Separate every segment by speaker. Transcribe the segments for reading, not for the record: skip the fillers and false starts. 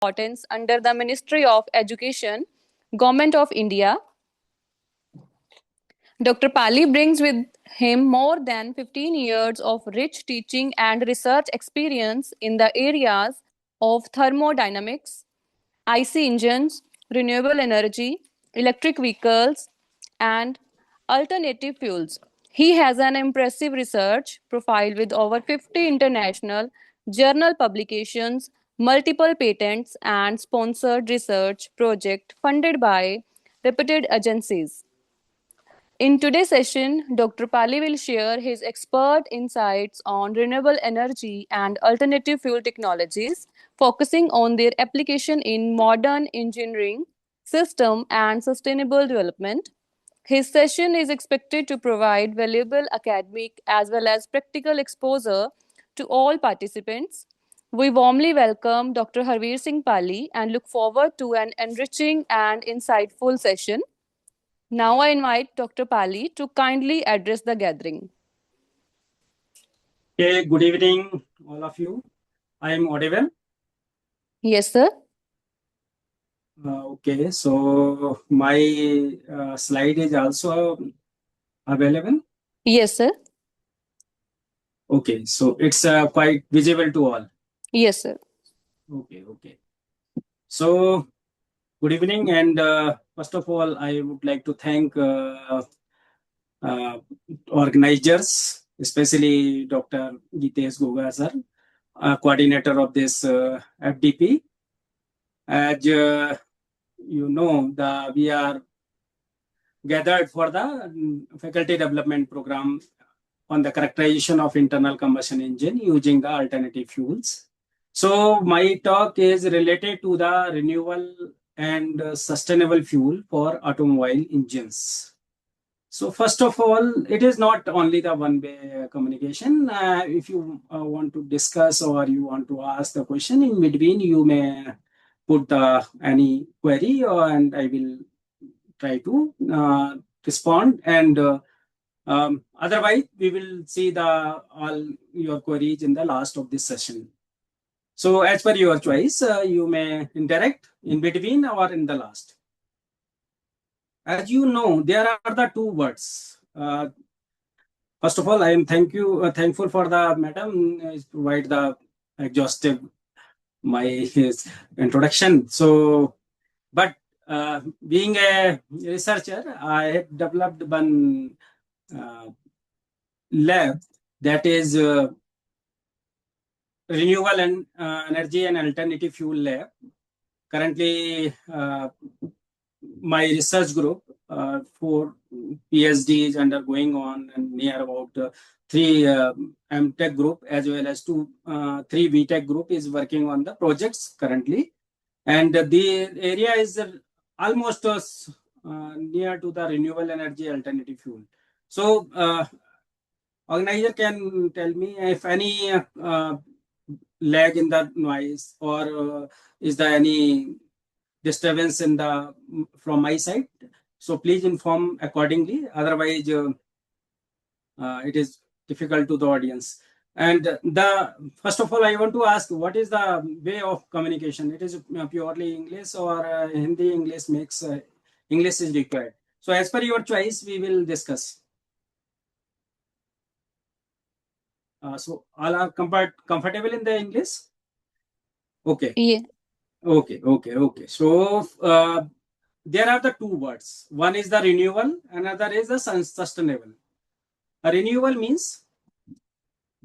Speaker 1: importance under the Ministry of Education, Government of India. Dr. Pali brings with him more than 15 years of rich teaching and research experience in the areas of thermodynamics, IC engines, renewable energy, electric vehicles, and alternative fuels. He has an impressive research profile with over 50 international journal publications, multiple patents, and sponsored research projects funded by reputed agencies. In today's session, Dr. Pali will share his expert insights on renewable energy and alternative fuel technologies, focusing on their application in modern engineering, system, and sustainable development. His session is expected to provide valuable academic as well as practical exposure to all participants. We warmly welcome Dr. Harveer Singh Pali and look forward to an enriching and insightful session. Now I invite Dr. Pali to kindly address the gathering.
Speaker 2: Okay, good evening, all of you. I am audible.
Speaker 1: Yes, sir.
Speaker 2: Okay, so my slide is also available.
Speaker 1: Yes, sir.
Speaker 2: Okay, so it's quite visible to all.
Speaker 1: Yes, sir.
Speaker 2: Okay. So, good evening, and first of all, I would like to thank organizers, especially Dr. Gitesh Goga sir, coordinator of this FDP. As you know, we are gathered for the faculty development program on the characterization of internal combustion engine using the alternative fuels. So my talk is related to the renewable and sustainable fuel for automobile engines. So first of all, it is not only the one-way communication. If you want to discuss or you want to ask the question in between, you may put any query and I will try to respond. And otherwise, we will see all your queries in the last of this session. So as per your choice, you may interact in between or in the last. As you know, there are the two words. First of all, I am thankful for the madam provide the exhaustive his introduction. So, but being a researcher, I have developed one lab that is renewable and energy and alternative fuel lab. Currently, my research group, 4 PhDs undergoing on and near about 3 MTech group as well as 3 VTech group is working on the projects currently. And the area is almost near to the renewable energy alternative fuel. So, organizer can tell me if any lag in the noise or is there any disturbance from my side. So please inform accordingly. Otherwise, it is difficult to the audience. And first of all, I want to ask, what is the way of communication? It is purely English or Hindi, English mix? English is required. So as per your choice, we will discuss. So all are comfortable in the English? Okay.
Speaker 1: Yeah.
Speaker 2: Okay. So there are the two words. One is the renewable, another is the sustainable. A renewable means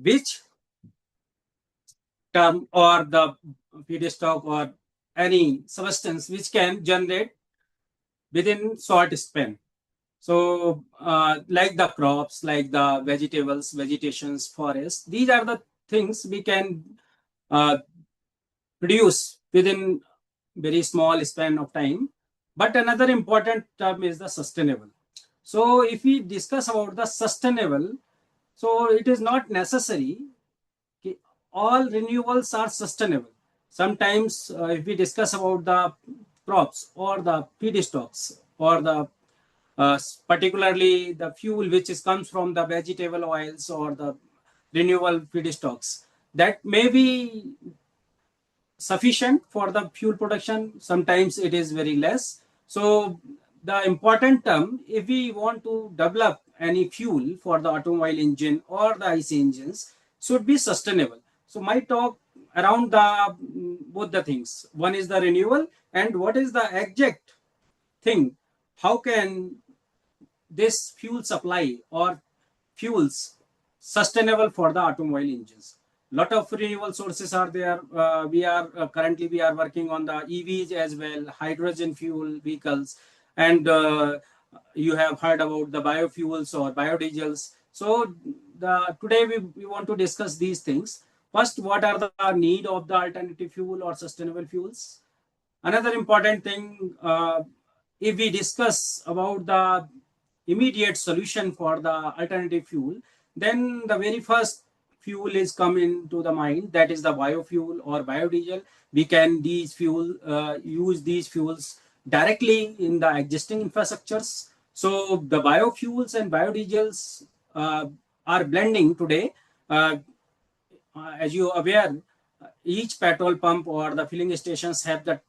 Speaker 2: which term or the feedstock or any substance which can generate within short span. So like the crops, like the vegetables, vegetations, forests, these are the things we can produce within very small span of time. But another important term is the sustainable. So if we discuss about the sustainable, so it is not necessary all renewables are sustainable. Sometimes if we discuss about the crops or the feedstocks or the particularly the fuel which comes from the vegetable oils or the renewable feedstocks, that may be sufficient for the fuel production, sometimes it is very less. So the important term, if we want to develop any fuel for the automobile engine or the IC engines, should be sustainable. So my talk around the both the things. One is the renewable, and what is the exact thing. How can this fuel supply or fuels sustainable for the automobile engines? Lot of renewable sources are there. We are currently we are working on the EVs as well, hydrogen fuel vehicles, and you have heard about the biofuels or biodiesels. So today we want to discuss these things. First, what are the need of the alternative fuel or sustainable fuels? Another important thing, if we discuss about the immediate solution for the alternative fuel, then the very first fuel is come into the mind, that is the biofuel or biodiesel. We can use these fuels directly in the existing infrastructures. So the biofuels and biodiesels are blending today. Uh, as you are aware, each petrol pump or the filling stations have the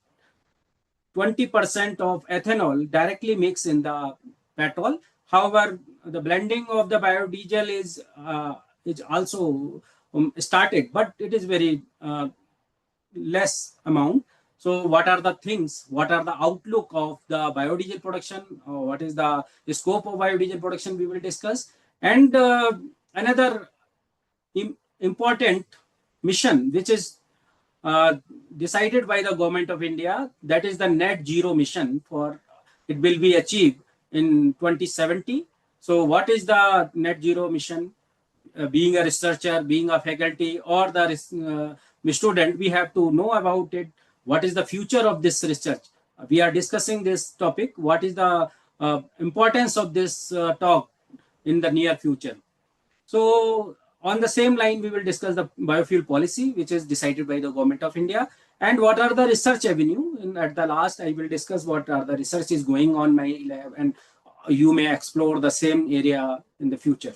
Speaker 2: 20% of ethanol directly mixed in the petrol. However, the blending of the biodiesel is also started, but it is very less amount. So, what are the things? What are the outlook of the biodiesel production? What is the scope of biodiesel production? We will discuss. And another important mission, which is uh, decided by the government of India, that is the net zero mission. For it will be achieved in 2070. So what is the net zero mission? Being a researcher, being a faculty, or the student, we have to know about it. What is the future of this research? We are discussing this topic. What is the importance of this talk in the near future? So on the same line, we will discuss the biofuel policy, which is decided by the government of India, and what are the research avenue. And at the last, I will discuss what are the research is going on my lab, and you may explore the same area in the future.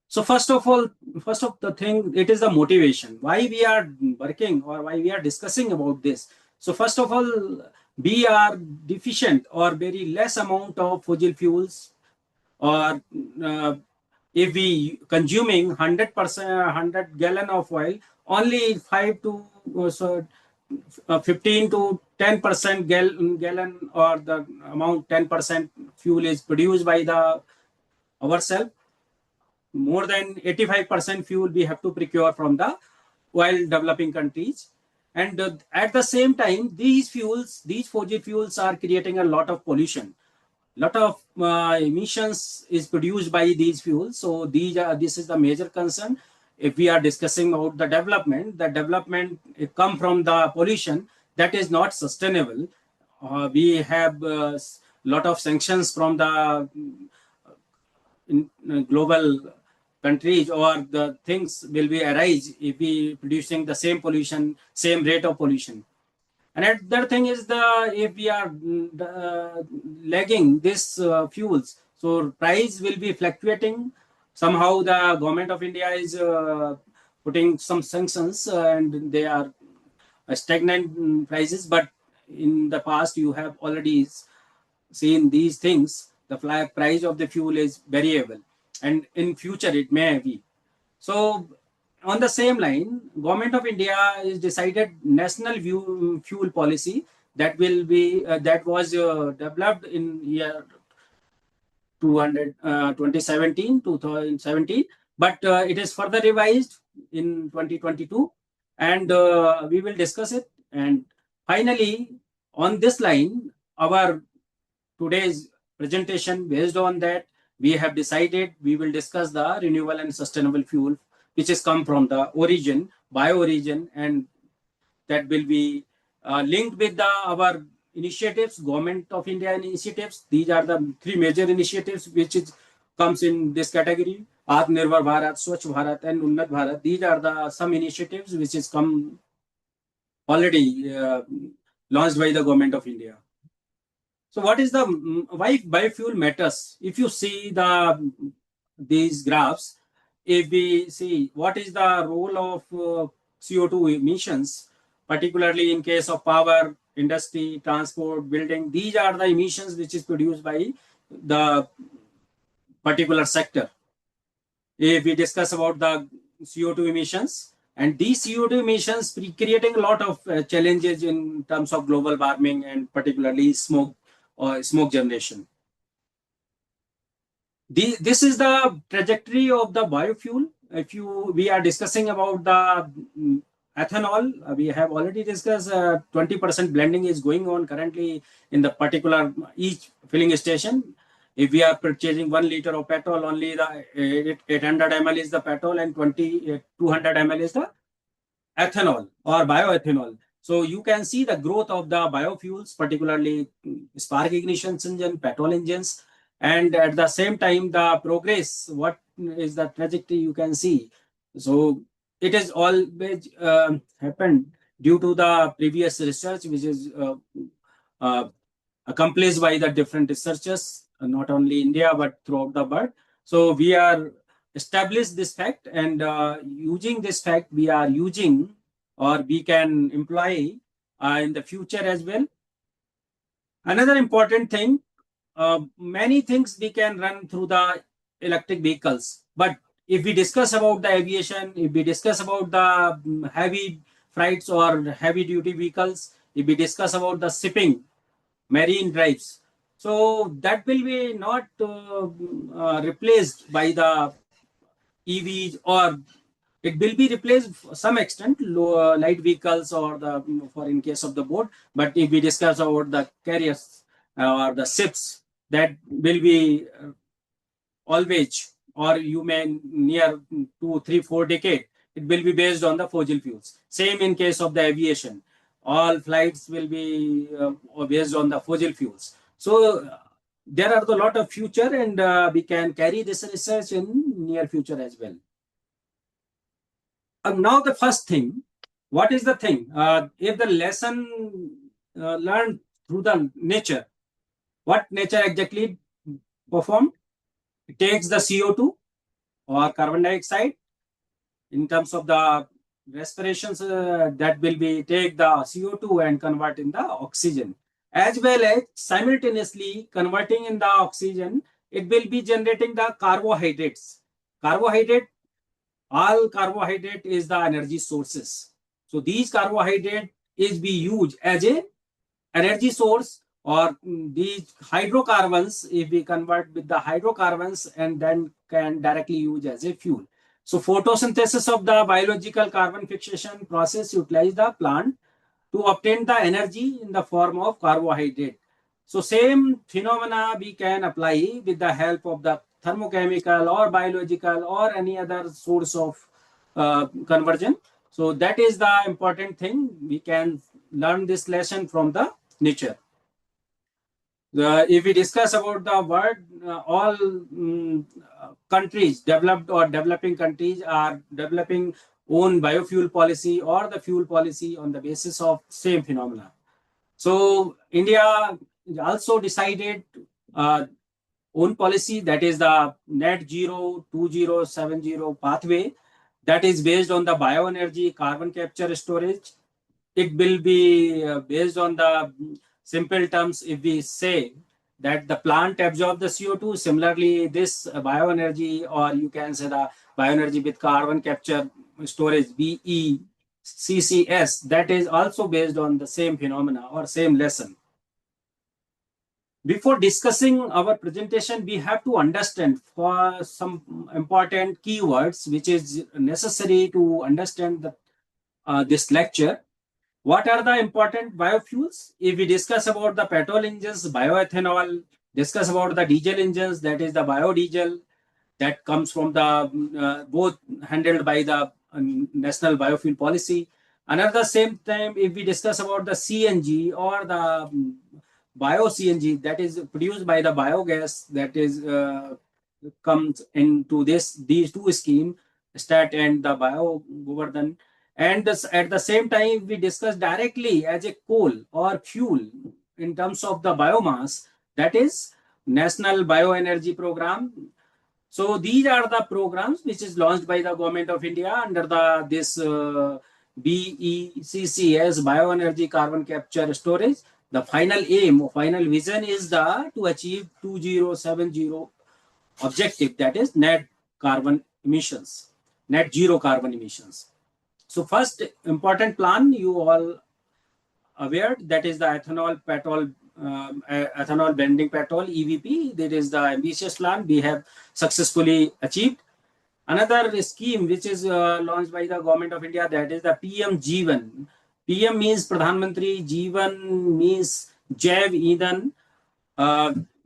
Speaker 2: So first of all, first of the thing, it is the motivation. Why we are working or why we are discussing about this. So first of all, we are deficient or very less amount of fossil fuels, or if we consuming 100%, 100 gallon of oil, only 5 to 15 to 10% gallon, or the amount 10% fuel is produced by the ourselves. More than 85% fuel we have to procure from the oil developing countries. And at the same time, these fossil fuels are creating a lot of pollution. Lot of emissions is produced by these fuels. So this is the major concern. If we are discussing about the development come from the pollution that is not sustainable. We have lot of sanctions from the global countries, or the things will be arise if we producing the same pollution, same rate of pollution. And another thing is if we are lagging this fuels, so price will be fluctuating. Somehow the government of India is putting some sanctions, and they are stagnant prices. But in the past, you have already seen these things. The price of the fuel is variable, and in future it may be. So on the same line, government of India is decided national fuel policy that will be that was developed in year 2017, but it is further revised in 2022, and we will discuss it. And finally, on this line, our today's presentation, based on that, we have decided we will discuss the renewable and sustainable fuel, which is come from the origin, bio-origin, and that will be linked with our initiatives, government of India initiatives. These are the three major initiatives which comes in this category: Atmanirbhar Bharat, Swachh Bharat, and Unnat Bharat. These are the some initiatives which is come already launched by the government of India. So what is the why biofuel matters? If you see these graphs, if we see what is the role of CO2 emissions particularly in case of power, industry, transport, building. These are the emissions which is produced by the particular sector. If we discuss about the CO2 emissions, and these CO2 emissions creating a lot of challenges in terms of global warming and particularly smoke or smoke generation. This is the trajectory of the biofuel. If we are discussing about the ethanol, we have already discussed 20% blending is going on currently in the particular each filling station. If we are purchasing 1 liter of petrol, only the 800 ml is the petrol and 200 ml is the ethanol or bioethanol. So you can see the growth of the biofuels, particularly spark ignition engine, petrol engines, and at the same time the progress. What is the trajectory you can see? So it is always happened due to the previous research, which is uh, accomplished by the different researchers, not only India but throughout the world. So we are established this fact, and using this fact, we are using or we can employ in the future as well. Another important thing, many things we can run through the electric vehicles. But if we discuss about the aviation, if we discuss about the heavy freights or heavy duty vehicles, if we discuss about the shipping, marine drives, so that will be not replaced by the EVs, or it will be replaced to some extent, light vehicles or the for in case of the boat. But if we discuss about the carriers or the ships, that will be always, or you may near 2, 3, 4 decades, it will be based on the fossil fuels. Same in case of the aviation, all flights will be based on the fossil fuels. So there are a lot of future, and we can carry this research in near future as well. Now the first thing, what is the thing? If the lesson learned through the nature, what nature exactly performed? It takes the CO2 or carbon dioxide in terms of the respirations, that will be take the CO2 and convert in the oxygen, as well as simultaneously converting in the oxygen, it will be generating the carbohydrates. Carbohydrate, all carbohydrate is the energy sources. So these carbohydrate is be used as a energy source, or these hydrocarbons, if we convert with the hydrocarbons, and then can directly use as a fuel. So photosynthesis of the biological carbon fixation process utilize the plant to obtain the energy in the form of carbohydrate. So same phenomena we can apply with the help of the thermochemical or biological or any other source of conversion. So that is the important thing. We can learn this lesson from the nature. If we discuss about the world, all countries, developed or developing countries, are developing own biofuel policy or the fuel policy on the basis of same phenomena. So India also decided own policy, that is the net zero 2070 pathway, that is based on the bioenergy, carbon capture storage. It will be based on the simple terms. If we say that the plant absorbs the CO2, similarly this bioenergy, or you can say the bioenergy with carbon capture storage, BECCS, that is also based on the same phenomena or same lesson. Before discussing our presentation, we have to understand for some important keywords which is necessary to understand this lecture. What are the important biofuels? If we discuss about the petrol engines, bioethanol, discuss about the diesel engines, that is the biodiesel, that comes from the both handled by the National Biofuel Policy. Another same time, if we discuss about the CNG or the bio CNG, that is produced by the biogas, that is comes into these two scheme, STAT and the bio Govardhan. And at the same time, we discuss directly as a coal or fuel in terms of the biomass, that is National Bioenergy Program. So these are the programs which is launched by the government of India under the this BECC as bioenergy carbon capture storage. The final aim or final vision is to achieve 2070 objective, that is net zero carbon emissions. So first important plan you all aware, that is the ethanol blending petrol EVP. That is the ambitious plan we have successfully achieved. Another scheme which is launched by the government of India, that is the PM Jeevan. PM means Pradhan Mantri, Jeevan means Jaiv Indhan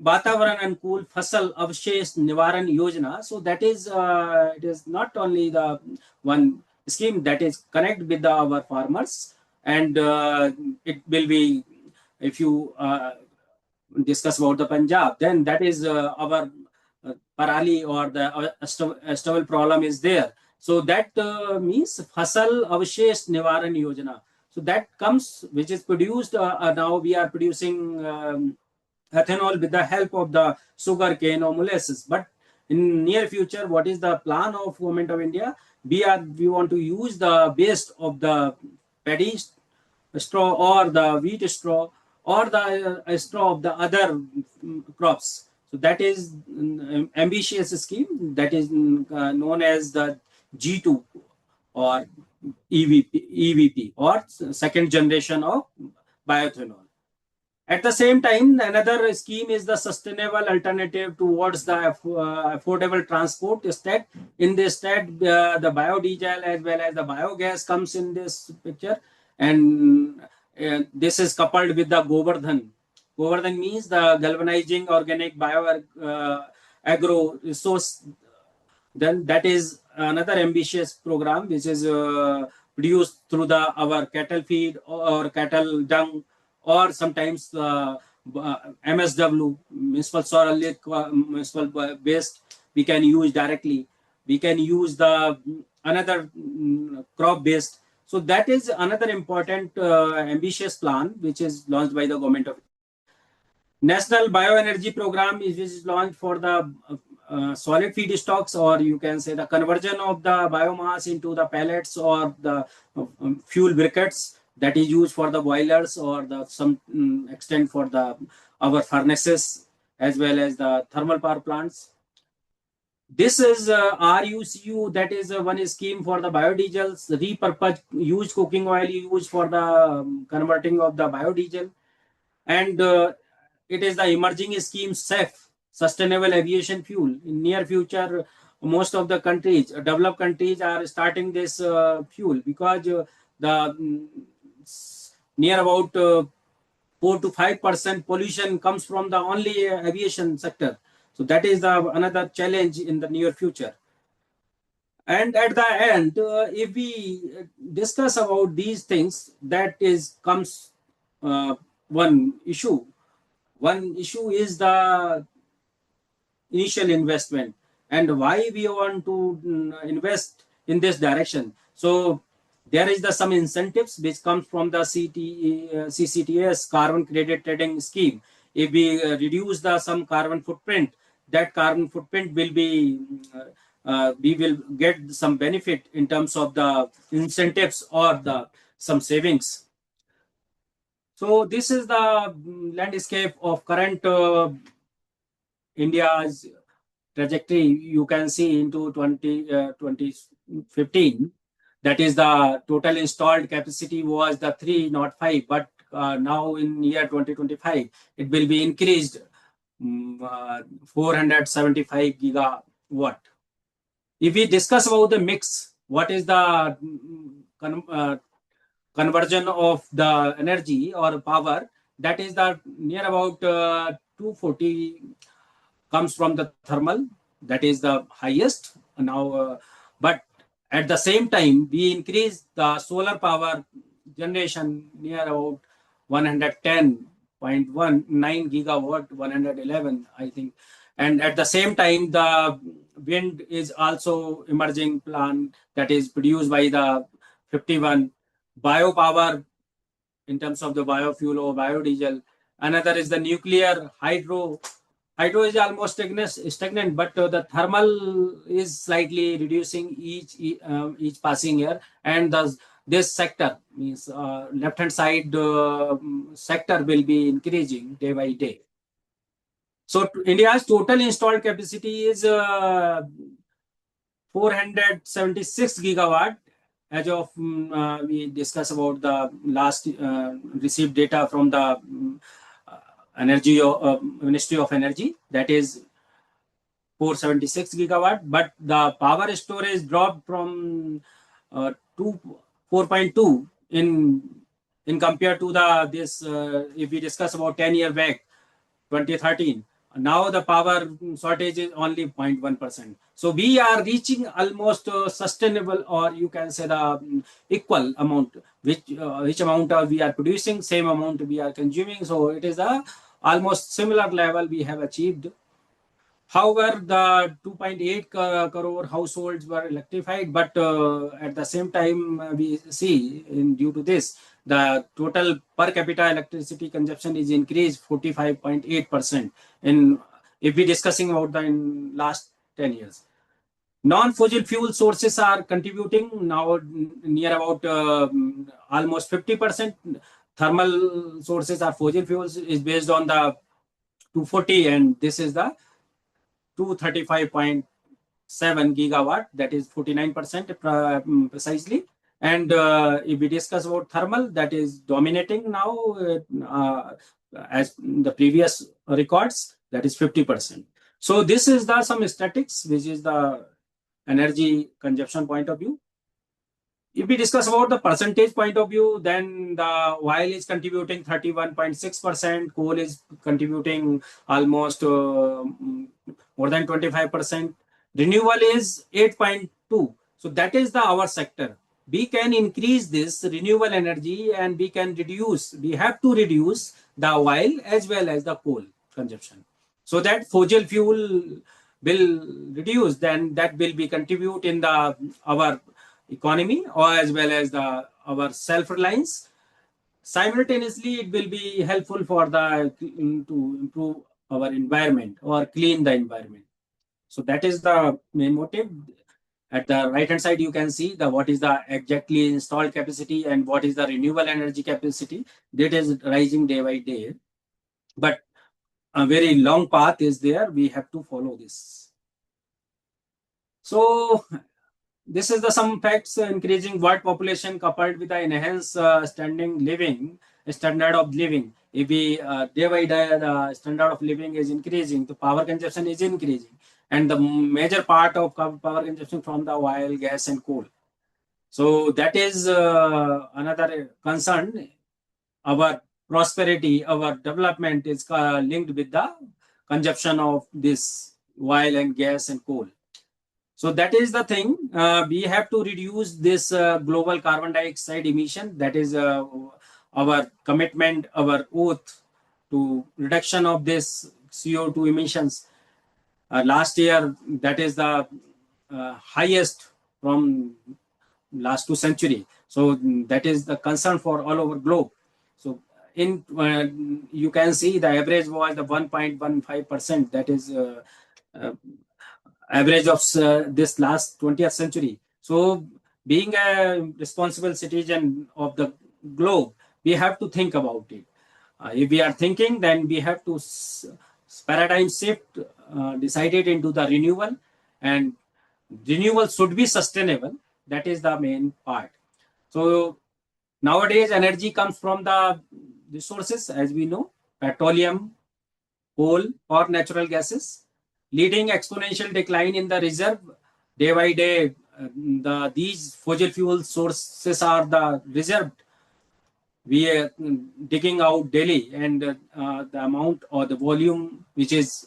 Speaker 2: वातावरण अनुकूल फसल अवशेष निवारण योजना. So that is it is not only the one scheme that is connect with our farmers, and it will be, if you discuss about the Punjab, then that is our parali or the stubble problem is there. So that means fasal avshesh nivaran yojana. So that comes, which is produced now we are producing ethanol with the help of the sugar cane or molasses. But in near future, what is the plan of government of India? We want to use the waste of the paddy straw or the wheat straw or the straw of the other crops. So that is ambitious scheme that is known as the G2 or EVP or second generation of bioethanol. At the same time, another scheme is the sustainable alternative towards the affordable transport state. In this state, the biodiesel as well as the biogas comes in this picture, and this is coupled with the Govardhan. Govardhan means the galvanizing organic bio agro resource. Then that is another ambitious program which is produced through our cattle feed or cattle dung, or sometimes MSW, municipal solid municipal waste, we can use directly. We can use the another crop based. So that is another important ambitious plan which is launched by the government of National Bioenergy Program is launched for the solid feedstocks, or you can say the conversion of the biomass into the pellets or the fuel briquettes that is used for the boilers or the some extent for the our furnaces as well as the thermal power plants. This is RUCU, that is one scheme for the biodiesels, repurposed used cooking oil used for the converting of the biodiesel, and it is the emerging scheme SAF, sustainable aviation fuel. In near future, most of the countries, developed countries, are starting this fuel because the near about 4 to 5% pollution comes from the only aviation sector. So that is another challenge in the near future. And at the end, if we discuss about these things, that is comes one issue. One issue is the initial investment and why we want to invest in this direction. So there is some incentives which comes from the CCTS, carbon credit trading scheme. If we reduce some carbon footprint, that carbon footprint will be we will get some benefit in terms of the incentives or some savings. So this is the landscape of current India's trajectory. You can see into 2015. That is the total installed capacity was the 305, but now in year 2025, it will be increased 475 gigawatt. If we discuss about the mix, what is the conversion of the energy or power, that is the near about 240 comes from the thermal, that is the highest now, but at the same time we increase the solar power generation near about 110.19 gigawatt, 111 I think, and at the same time the wind is also emerging plant that is produced by the 51 biopower in terms of the biofuel or biodiesel. Another is the nuclear hydro. Hydro is almost stagnant, but the thermal is slightly reducing each passing year, and this sector means left hand side sector will be increasing day by day. So India's total installed capacity is 476 gigawatt as of we discuss about the last received data from the energy Ministry of Energy, that is 476 gigawatt, but the power storage dropped from 4.2 in compared to the this if we discuss about 10-year back 2013. Now the power shortage is only 0.1%. So we are reaching almost sustainable, or you can say the equal amount, which amount we are producing, same amount we are consuming. So it is a almost similar level we have achieved. However, the 2.8 crore households were electrified, but at the same time, we see due to this, the total per capita electricity consumption is increased 45.8% in if we discussing about the in last 10 years. Non-fossil fuel sources are contributing now near about almost 50%. Thermal sources are fossil fuels is based on the 240, and this is the 235.7 gigawatt, that is 49% precisely. And if we discuss about thermal, that is dominating now as the previous records, that is 50%. So this is the some statistics, which is the energy consumption point of view. If we discuss about the percentage point of view, then the oil is contributing 31.6%, coal is contributing almost more than 25%, renewable is 8.2. So that is the our sector. We can increase this renewable energy and we have to reduce the oil as well as the coal consumption. So that fossil fuel will reduce, then that will be contribute in the our economy or as well as the our self-reliance. Simultaneously, it will be helpful for the to improve our environment or clean the environment. So that is the main motive. At the right hand side, you can see the what is the exactly installed capacity and what is the renewable energy capacity. That is rising day by day, but a very long path is there. We have to follow this. So this is the some facts. Increasing world population coupled with the enhanced standard of living. If we day by day the standard of living is increasing, the power consumption is increasing, and the major part of power consumption from the oil, gas, and coal. So that is another concern. Our prosperity, our development is linked with the consumption of this oil and gas and coal. So that is the thing. We have to reduce this global carbon dioxide emission. That is our commitment, our oath to reduction of this CO2 emissions. Last year, that is the highest from last 2 centuries. So that is the concern for all over globe. So in you can see the average was the 1.15%. That is average of this last 20th century. So being a responsible citizen of the globe, we have to think about it. If we are thinking, then we have to paradigm shift decided into the renewable, and renewable should be sustainable. That is the main part. So nowadays energy comes from the resources, as we know, petroleum, coal, or natural gases, leading exponential decline in the reserve day by day. These fossil fuel sources are the reserved. We are digging out daily, and the amount or the volume which is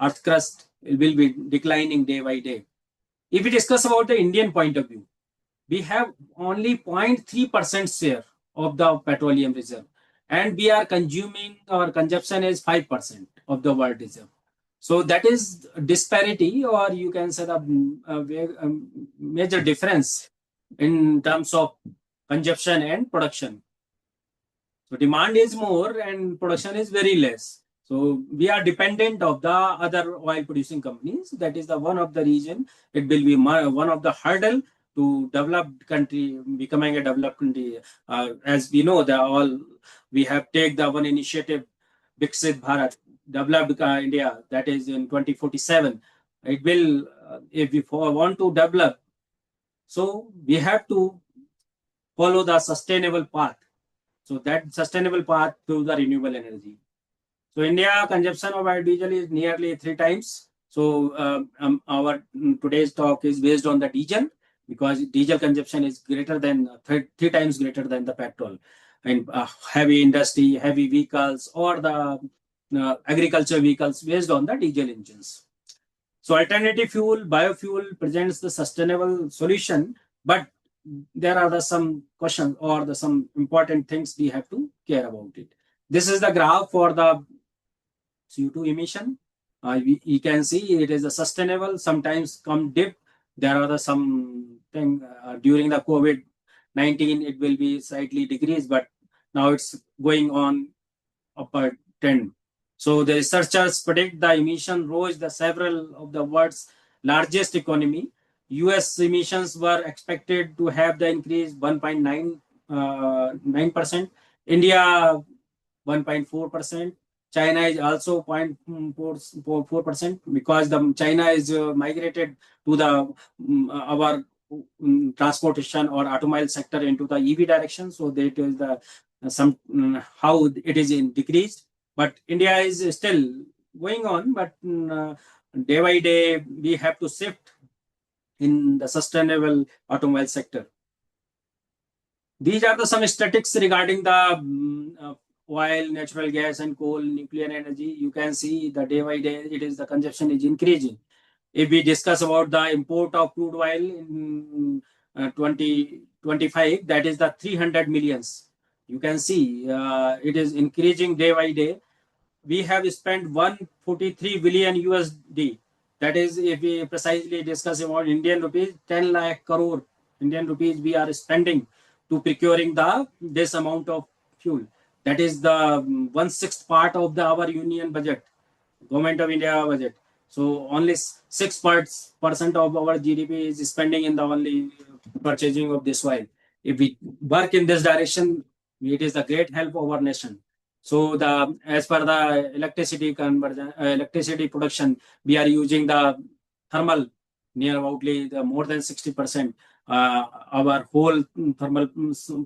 Speaker 2: earth crust will be declining day by day. If we discuss about the Indian point of view, we have only 0.3% share of the petroleum reserve, and we are consuming, our consumption is 5% of the world reserve. So that is disparity, or you can say the major difference in terms of consumption and production. So demand is more and production is very less. So we are dependent of the other oil producing companies. That is the one of the reason. It will be one of the hurdle to developed country, becoming a developed country. As we know, we have taken the one initiative, Viksit Bharat, developed India, that is in 2047. It will, if we want to develop, so we have to follow the sustainable path. So that sustainable path to the renewable energy. So India consumption of biodiesel is nearly 3 times. So our today's talk is based on the diesel, because diesel consumption is greater than 3 times greater than the petrol. And heavy industry, heavy vehicles, or the agriculture vehicles based on the diesel engines. So alternative fuel, biofuel presents the sustainable solution, but there are some questions or some important things we have to care about it. This is the graph for the CO2 emission. You can see it is a sustainable, sometimes come dip. There are some thing during the COVID-19, it will be slightly decreased, but now it's going on upward trend. So the researchers predict the emission rose the several of the world's largest economy. US emissions were expected to have the increase 1.9%. India 1.4%. China is also 0.4% because the China is migrated to the our transportation or automobile sector into the EV direction. So that is the how it is in decreased. But India is still going on. But day by day we have to shift in the sustainable automobile sector. These are some statistics regarding the oil, natural gas, and coal, nuclear energy. You can see the day by day it is the consumption is increasing. If we discuss about the import of crude oil in 2025, that is the 300 millions. You can see it is increasing day by day. We have spent 143 billion USD. That is, if we precisely discuss about Indian rupees, 10 lakh crore Indian rupees we are spending to procuring this amount of fuel. That is the 1/6 part of our union budget, government of India budget. So only 6% of our GDP is spending in the only purchasing of this oil. If we work in this direction, it is a great help of our nation. So as per the electricity conversion, electricity production, we are using the thermal near aboutly the more than 60%. Our whole thermal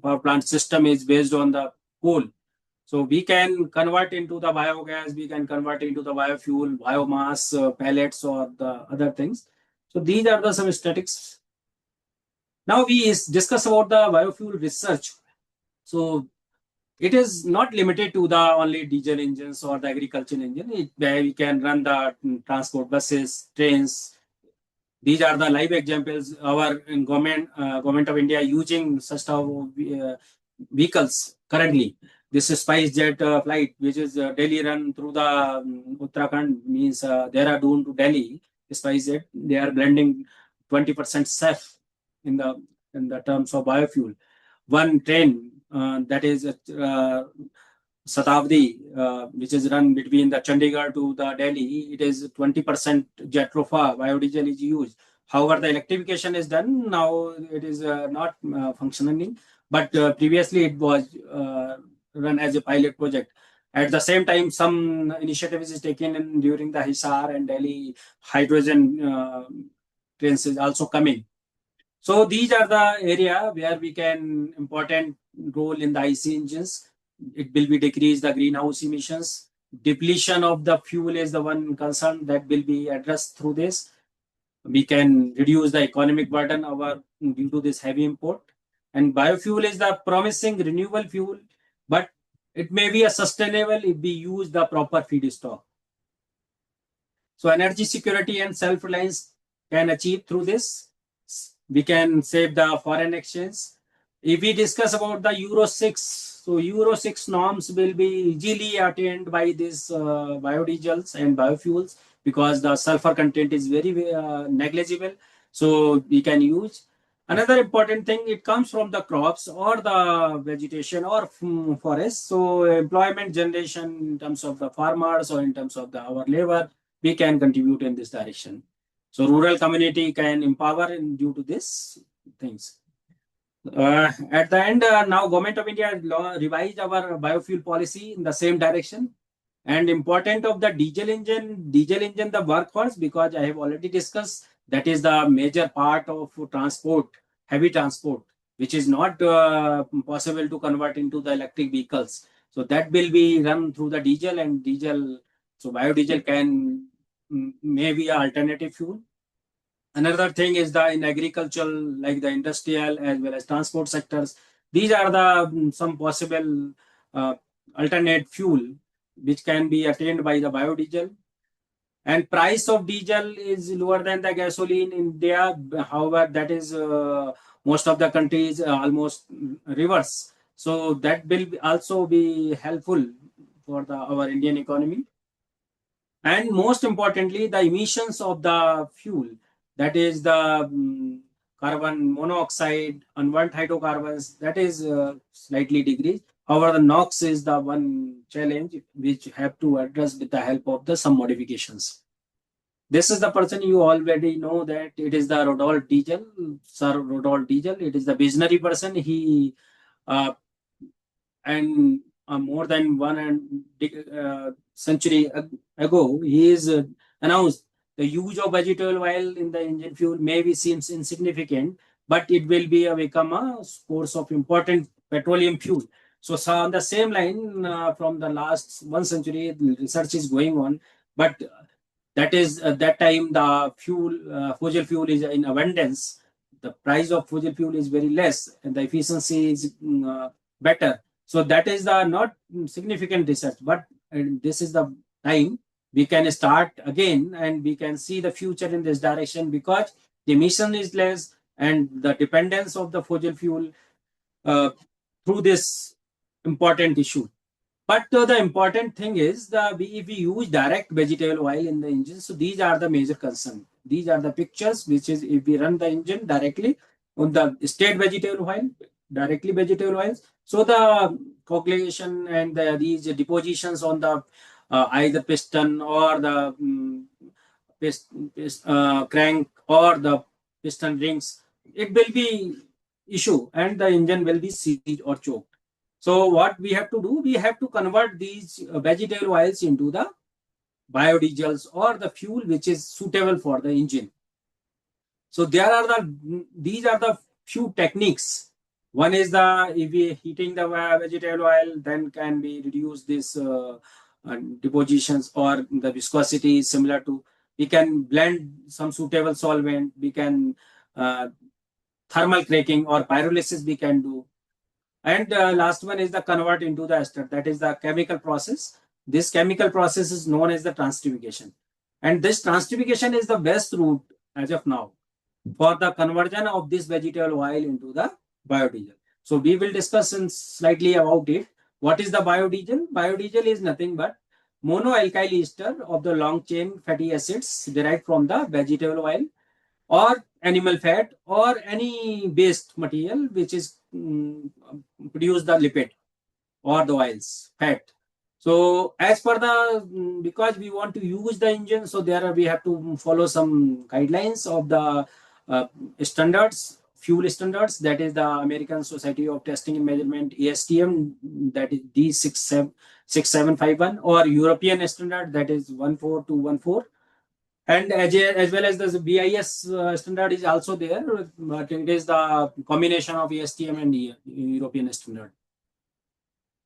Speaker 2: power plant system is based on the coal. So we can convert into the biogas, we can convert into the biofuel, biomass, pellets, or the other things. So these are some statistics. Now we discuss about the biofuel research. So it is not limited to the only diesel engines or the agriculture engine. We can run the transport buses, trains. These are the live examples. Our government of India using such vehicles currently. This is SpiceJet flight, which is Delhi run through the Uttarakhand, means Dehradun to Delhi. SpiceJet, they are blending 20% SAF in the terms of biofuel. One train that is Shatabdi, which is run between the Chandigarh to the Delhi, it is 20% Jetrofa biodiesel is used. However, the electrification is done now. It is not functioning, but previously it was run as a pilot project. At the same time, some initiatives is taken during the Hisar and Delhi hydrogen trains is also coming. So these are the area where we can important role in the IC engines. It will be decrease the greenhouse emissions. Depletion of the fuel is the one concern that will be addressed through this. We can reduce the economic burden due to this heavy import. And biofuel is the promising renewable fuel, but it may be a sustainable if we use the proper feedstock. So energy security and self-reliance can achieve through this. We can save the foreign exchange. If we discuss about the Euro 6, so Euro 6 norms will be easily attained by these biodiesels and biofuels because the sulfur content is very negligible. So we can use. Another important thing, it comes from the crops or the vegetation or forest. So employment generation in terms of the farmers or in terms of our labor, we can contribute in this direction. So rural community can empower due to this. things. At the end, now Government of India has revised our biofuel policy in the same direction. And important of the diesel engine, the workhorse, because I have already discussed, that is the major part of transport, heavy transport, which is not possible to convert into the electric vehicles. So that will be run through the diesel and diesel. So biodiesel can maybe an alternative fuel. Another thing is the in agricultural, like the industrial as well as transport sectors. These are the some possible uh, alternate fuel which can be attained by the biodiesel. And price of diesel is lower than the gasoline in India. However, that is most of the countries almost reverse. So that will also be helpful for our Indian economy. And most importantly, the emissions of the fuel, that is the carbon monoxide, unwanted hydrocarbons, that is slightly decreased. However, the NOx is the one challenge which have to address with the help of the some modifications. This is the person you already know that it is the Rodolphe Diesel, Sir Rodolphe Diesel. It is the visionary person. He uh, and more than one and century ago, he is announced the use of vegetable oil in the engine fuel maybe seems insignificant, but it will be become a source of important petroleum fuel. So on the same line, from the last 1 century, research is going on, but that is at that time the fossil fuel is in abundance. The price of fossil fuel is very less, and the efficiency is better. So that is the not significant research, but this is the time we can start again and we can see the future in this direction because the emission is less and the dependence of the fossil fuel uh, through this important issue. But the important thing is if we use direct vegetable oil in the engine, so these are the major concern. These are the pictures, which is if we run the engine directly on the straight vegetable oil, directly vegetable oils. So the coagulation and these depositions on the either piston or the crank or the piston rings, it will be issue and the engine will be seized or choked. So what we have to do, we have to convert these vegetable oils into the biodiesels or the fuel which is suitable for the engine. So these are the few techniques. One is the if we heating the vegetable oil, then can be reduce this depositions or the viscosity is similar to. We can blend some suitable solvent. We can thermal cracking or pyrolysis we can do. And last one is the convert into the ester. That is the chemical process. This chemical process is known as the transterification. And this transterification is the best route as of now for the conversion of this vegetable oil into the biodiesel. So we will discuss in slightly about it. What is the biodiesel? Biodiesel is nothing but monoalkyl ester of the long chain fatty acids derived from the vegetable oil or animal fat or any waste material which is produce the lipid or the oils, fat. So as per the because we want to use the engine, so there we have to follow some guidelines of the standards, fuel standards. That is the American Society of Testing and Measurement (ASTM), that is D6751, or European standard that is 14214. And as well as the BIS standard is also there, but it is the combination of ASTM and European standard.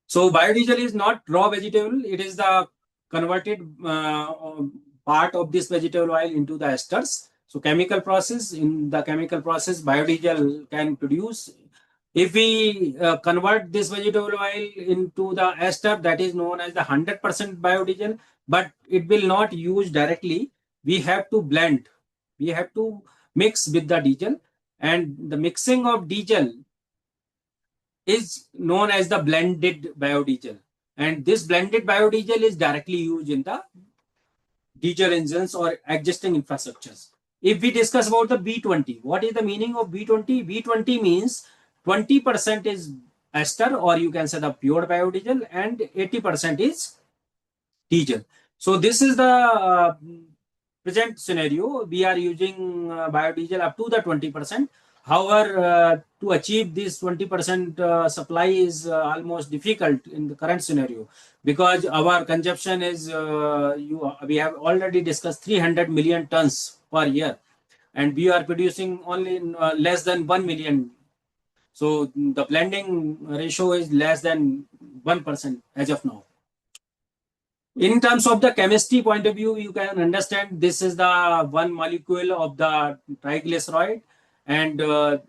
Speaker 2: So biodiesel is not raw vegetable; it is the converted part of this vegetable oil into the esters. So chemical process, in the chemical process, biodiesel can produce. If we convert this vegetable oil into the ester, that is known as the 100% biodiesel, but it will not use directly. We have to blend. We have to mix with the diesel, and the mixing of diesel is known as the blended biodiesel. And this blended biodiesel is directly used in the diesel engines or existing infrastructures. If we discuss about the B20, what is the meaning of B20? B20 means 20% is ester, or you can say the pure biodiesel, and 80% is diesel. So this is the present scenario. We are using biodiesel up to the 20%. However, to achieve this 20% supply is almost difficult in the current scenario, because our consumption is, we have already discussed 300 million tons per year, and we are producing only less than 1 million. So the blending ratio is less than 1% as of now. In terms of the chemistry point of view, you can understand this is the one molecule of the triglyceride, and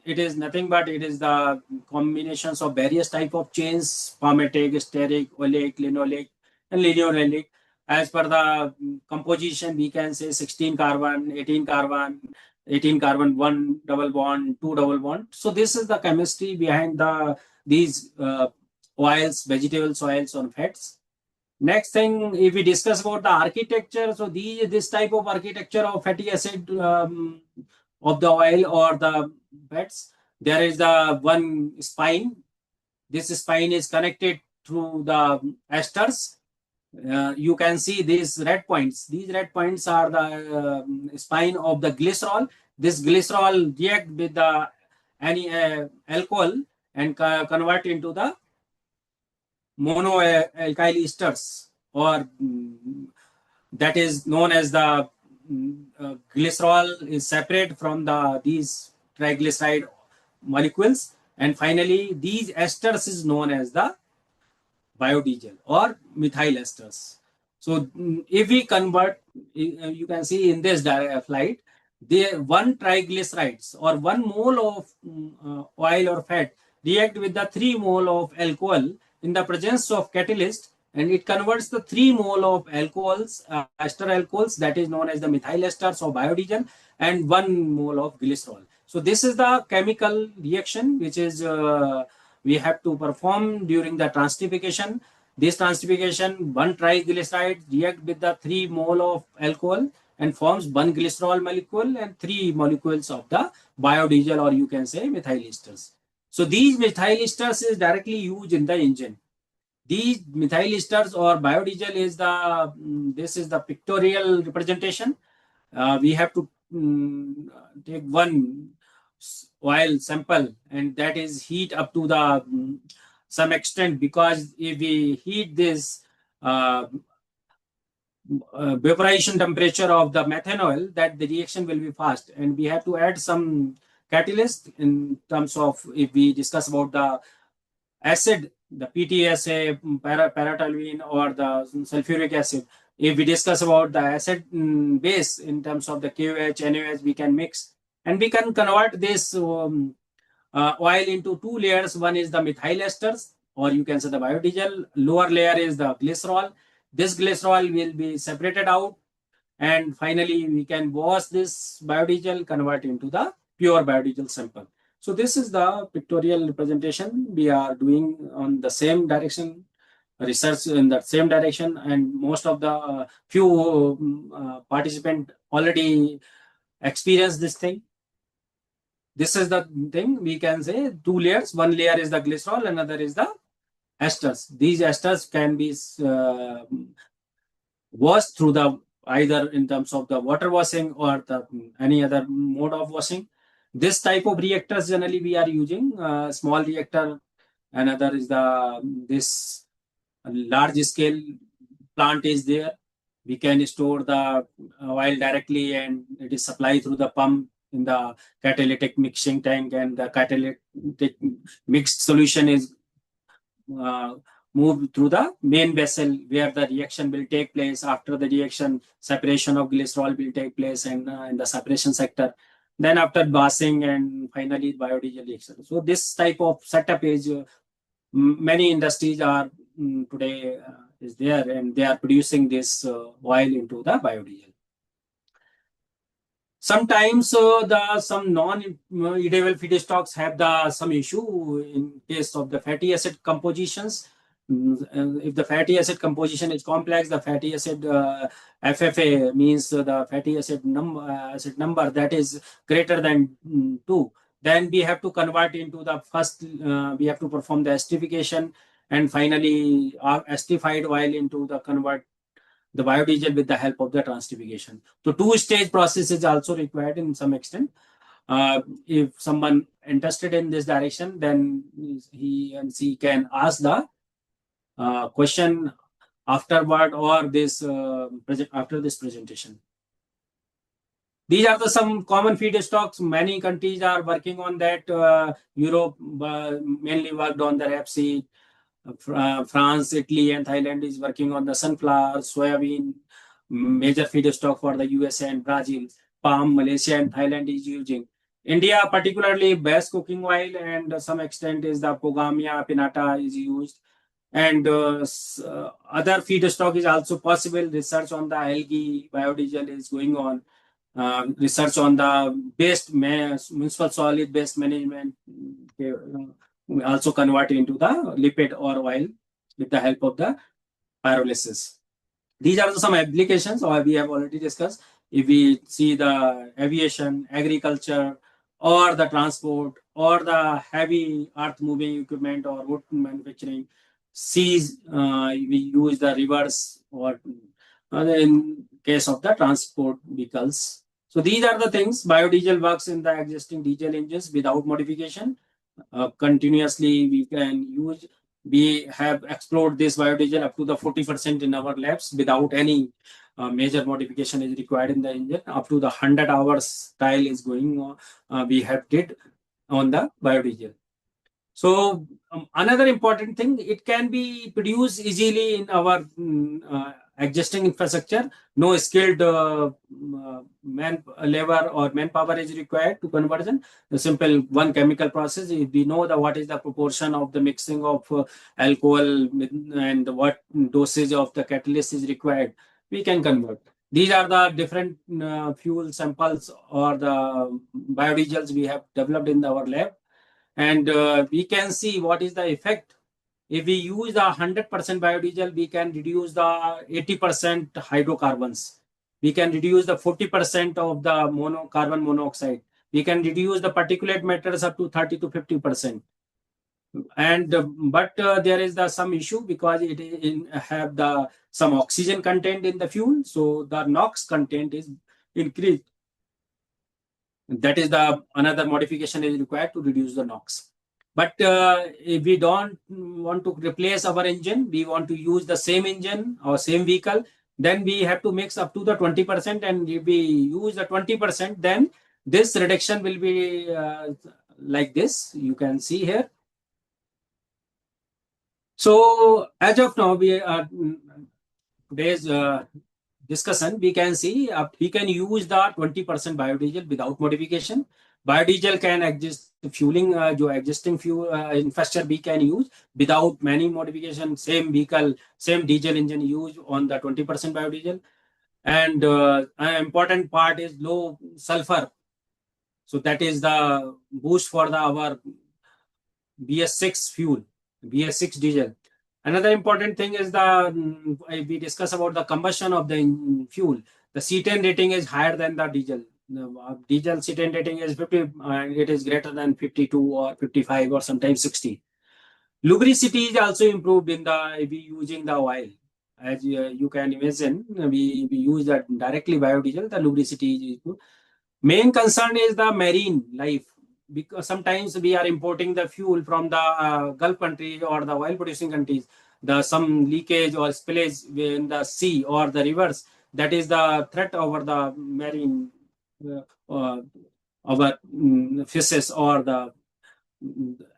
Speaker 2: it is nothing but it is the combinations of various type of chains: palmitic, steric, oleic, linoleic, and lineoleic. As per the composition, we can say 16 carbon, 18 carbon, 18 carbon, one double bond, two double bond. So this is the chemistry behind these oils, vegetable oils, or fats. Next thing, if we discuss about the architecture, so this type of architecture of fatty acid of the oil or the fats, there is the one spine. This spine is connected through the esters. You can see these red points. These red points are the spine of the glycerol. This glycerol react with the any alcohol and convert into the monoalkyl esters, or that is known as the glycerol is separate from these triglyceride molecules, and finally these esters is known as the biodiesel or methyl esters. So if we convert, you can see in this slide, the one triglycerides or 1 mole of oil or fat react with the 3 mole of alcohol in the presence of catalyst, and it converts the 3 mole of alcohols, ester alcohols, that is known as the methyl esters or biodiesel, and 1 mole of glycerol. So this is the chemical reaction which is we have to perform during the transcription. This transcription, one triglyceride react with the 3 mole of alcohol and forms one glycerol molecule and 3 molecules of the biodiesel, or you can say methyl esters. So these methyl esters is directly used in the engine. These methyl esters or biodiesel is this is the pictorial representation. We have to take one oil sample, and that is heat up to the some extent, because if we heat this vaporization temperature of the methanol, that the reaction will be fast, and we have to add some catalyst in terms of, if we discuss about the acid, the PTSA, paratoluene, or the sulfuric acid. If we discuss about the acid base in terms of the KOH, NaOH, we can mix, and we can convert this oil into 2 layers. One is the methyl esters, or you can say the biodiesel. Lower layer is the glycerol. This glycerol will be separated out, and finally we can wash this biodiesel, convert into the pure biodiesel sample. So this is the pictorial representation we are doing on the same direction, research in the same direction, and most of the few participants already experienced this thing. This is the thing, we can say 2 layers. One layer is the glycerol, another is the esters. These esters can be washed through the either in terms of the water washing or the any other mode of washing. This type of reactors generally we are using small reactor. Another is this large scale plant is there. We can store the oil directly, and it is supplied through the pump in the catalytic mixing tank, and the catalytic mixed solution is moved through the main vessel where the reaction will take place. After the reaction, separation of glycerol will take place, and in the separation sector. Then after washing, and finally biodiesel reaction. So this type of setup is many industries are today is there, and they are producing this oil into the biodiesel. Sometimes some non-edible feedstocks have some issue in case of the fatty acid compositions. If the fatty acid composition is complex, the fatty acid FFA means the fatty acid number that is greater than 2. Then we have to convert into the first, we have to perform the esterification, and finally esterified oil into the convert the biodiesel with the help of the transcription. So 2-stage process is also required in some extent. If someone interested in this direction, then he and she can ask the question afterward or this after this presentation. These are the some common feedstocks. Many countries are working on that. Europe mainly worked on the rapeseed. France, Italy, and Thailand is working on the sunflower, soybean, major feedstock for the USA and Brazil. Palm, Malaysia, and Thailand is using. India, particularly best cooking oil, and some extent is the Pogamia pinnata is used. And other feedstock is also possible. Research on the algae biodiesel is going on. Research on the waste municipal solid waste management also convert into the lipid or oil with the help of the pyrolysis. These are some applications we have already discussed. If we see the aviation, agriculture, or the transport, or the heavy earth moving equipment or wood manufacturing, seas, we use the rivers, or in case of the transport vehicles. So these are the things. Biodiesel works in the existing diesel engines without modification. Continuously we can use. We have explored this biodiesel up to the 40% in our labs without any major modification is required in the engine. Up to the 100 hours trial is going on. We have did on the biodiesel. So another important thing, it can be produced easily in our existing infrastructure. No skilled man labor or manpower is required to conversion. The simple one chemical process. If we know what is the proportion of the mixing of alcohol and what dosage of the catalyst is required, we can convert. These are the different fuel samples or the biodiesels we have developed in our lab. And we can see what is the effect. If we use the 100% biodiesel, we can reduce the 80% hydrocarbons. We can reduce the 40% of the carbon monoxide. We can reduce the particulate matters up to 30 to 50%. And but there is some issue because it have some oxygen content in the fuel, so the NOx content is increased. That is another modification is required to reduce the NOx. But if we don't want to replace our engine, we want to use the same engine or same vehicle, then we have to mix up to the 20%. And if we use the 20%, then this reduction will be like this. You can see here. So as of now, we are today's discussion, we can see we can use the 20% biodiesel without modification. Biodiesel can exist fueling जो existing fuel infrastructure we can use without many modification. Same vehicle, same diesel engine used on the 20% biodiesel. And an important part is low sulfur. So that is the boost for our BS6 fuel, BS6 diesel. Another important thing is we discuss about the combustion of the fuel. The C10 rating is higher than the diesel. The diesel C10 rating is 50, it is greater than 52 or 55 or sometimes 60. Lubricity is also improved in we using the oil. As you can imagine, we use that directly biodiesel, the lubricity is improved. Main concern is the marine life, because sometimes we are importing the fuel from the Gulf countries or the oil producing countries. Some leakage or spillage in the sea or the rivers, that is the threat over the marine our fishes or the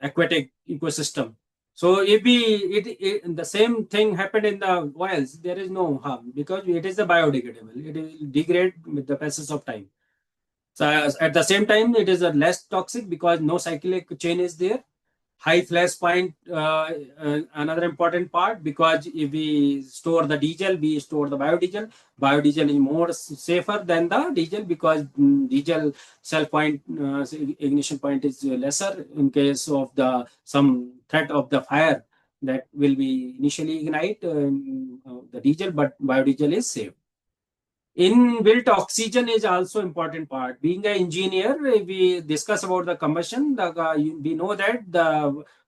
Speaker 2: aquatic ecosystem. So if the same thing happened in the oils, there is no harm because it is the biodegradable. It will degrade with the passage of time. So at the same time, it is a less toxic because no cyclic chain is there. High flash point, another important part, because if we store the diesel, we store the biodiesel. Biodiesel is more safer than the diesel because diesel cell point, ignition point is lesser in case of some threat of the fire that will be initially ignite the diesel, but biodiesel is safe. Inbuilt oxygen is also important part. Being an engineer, we discuss about the combustion. We know that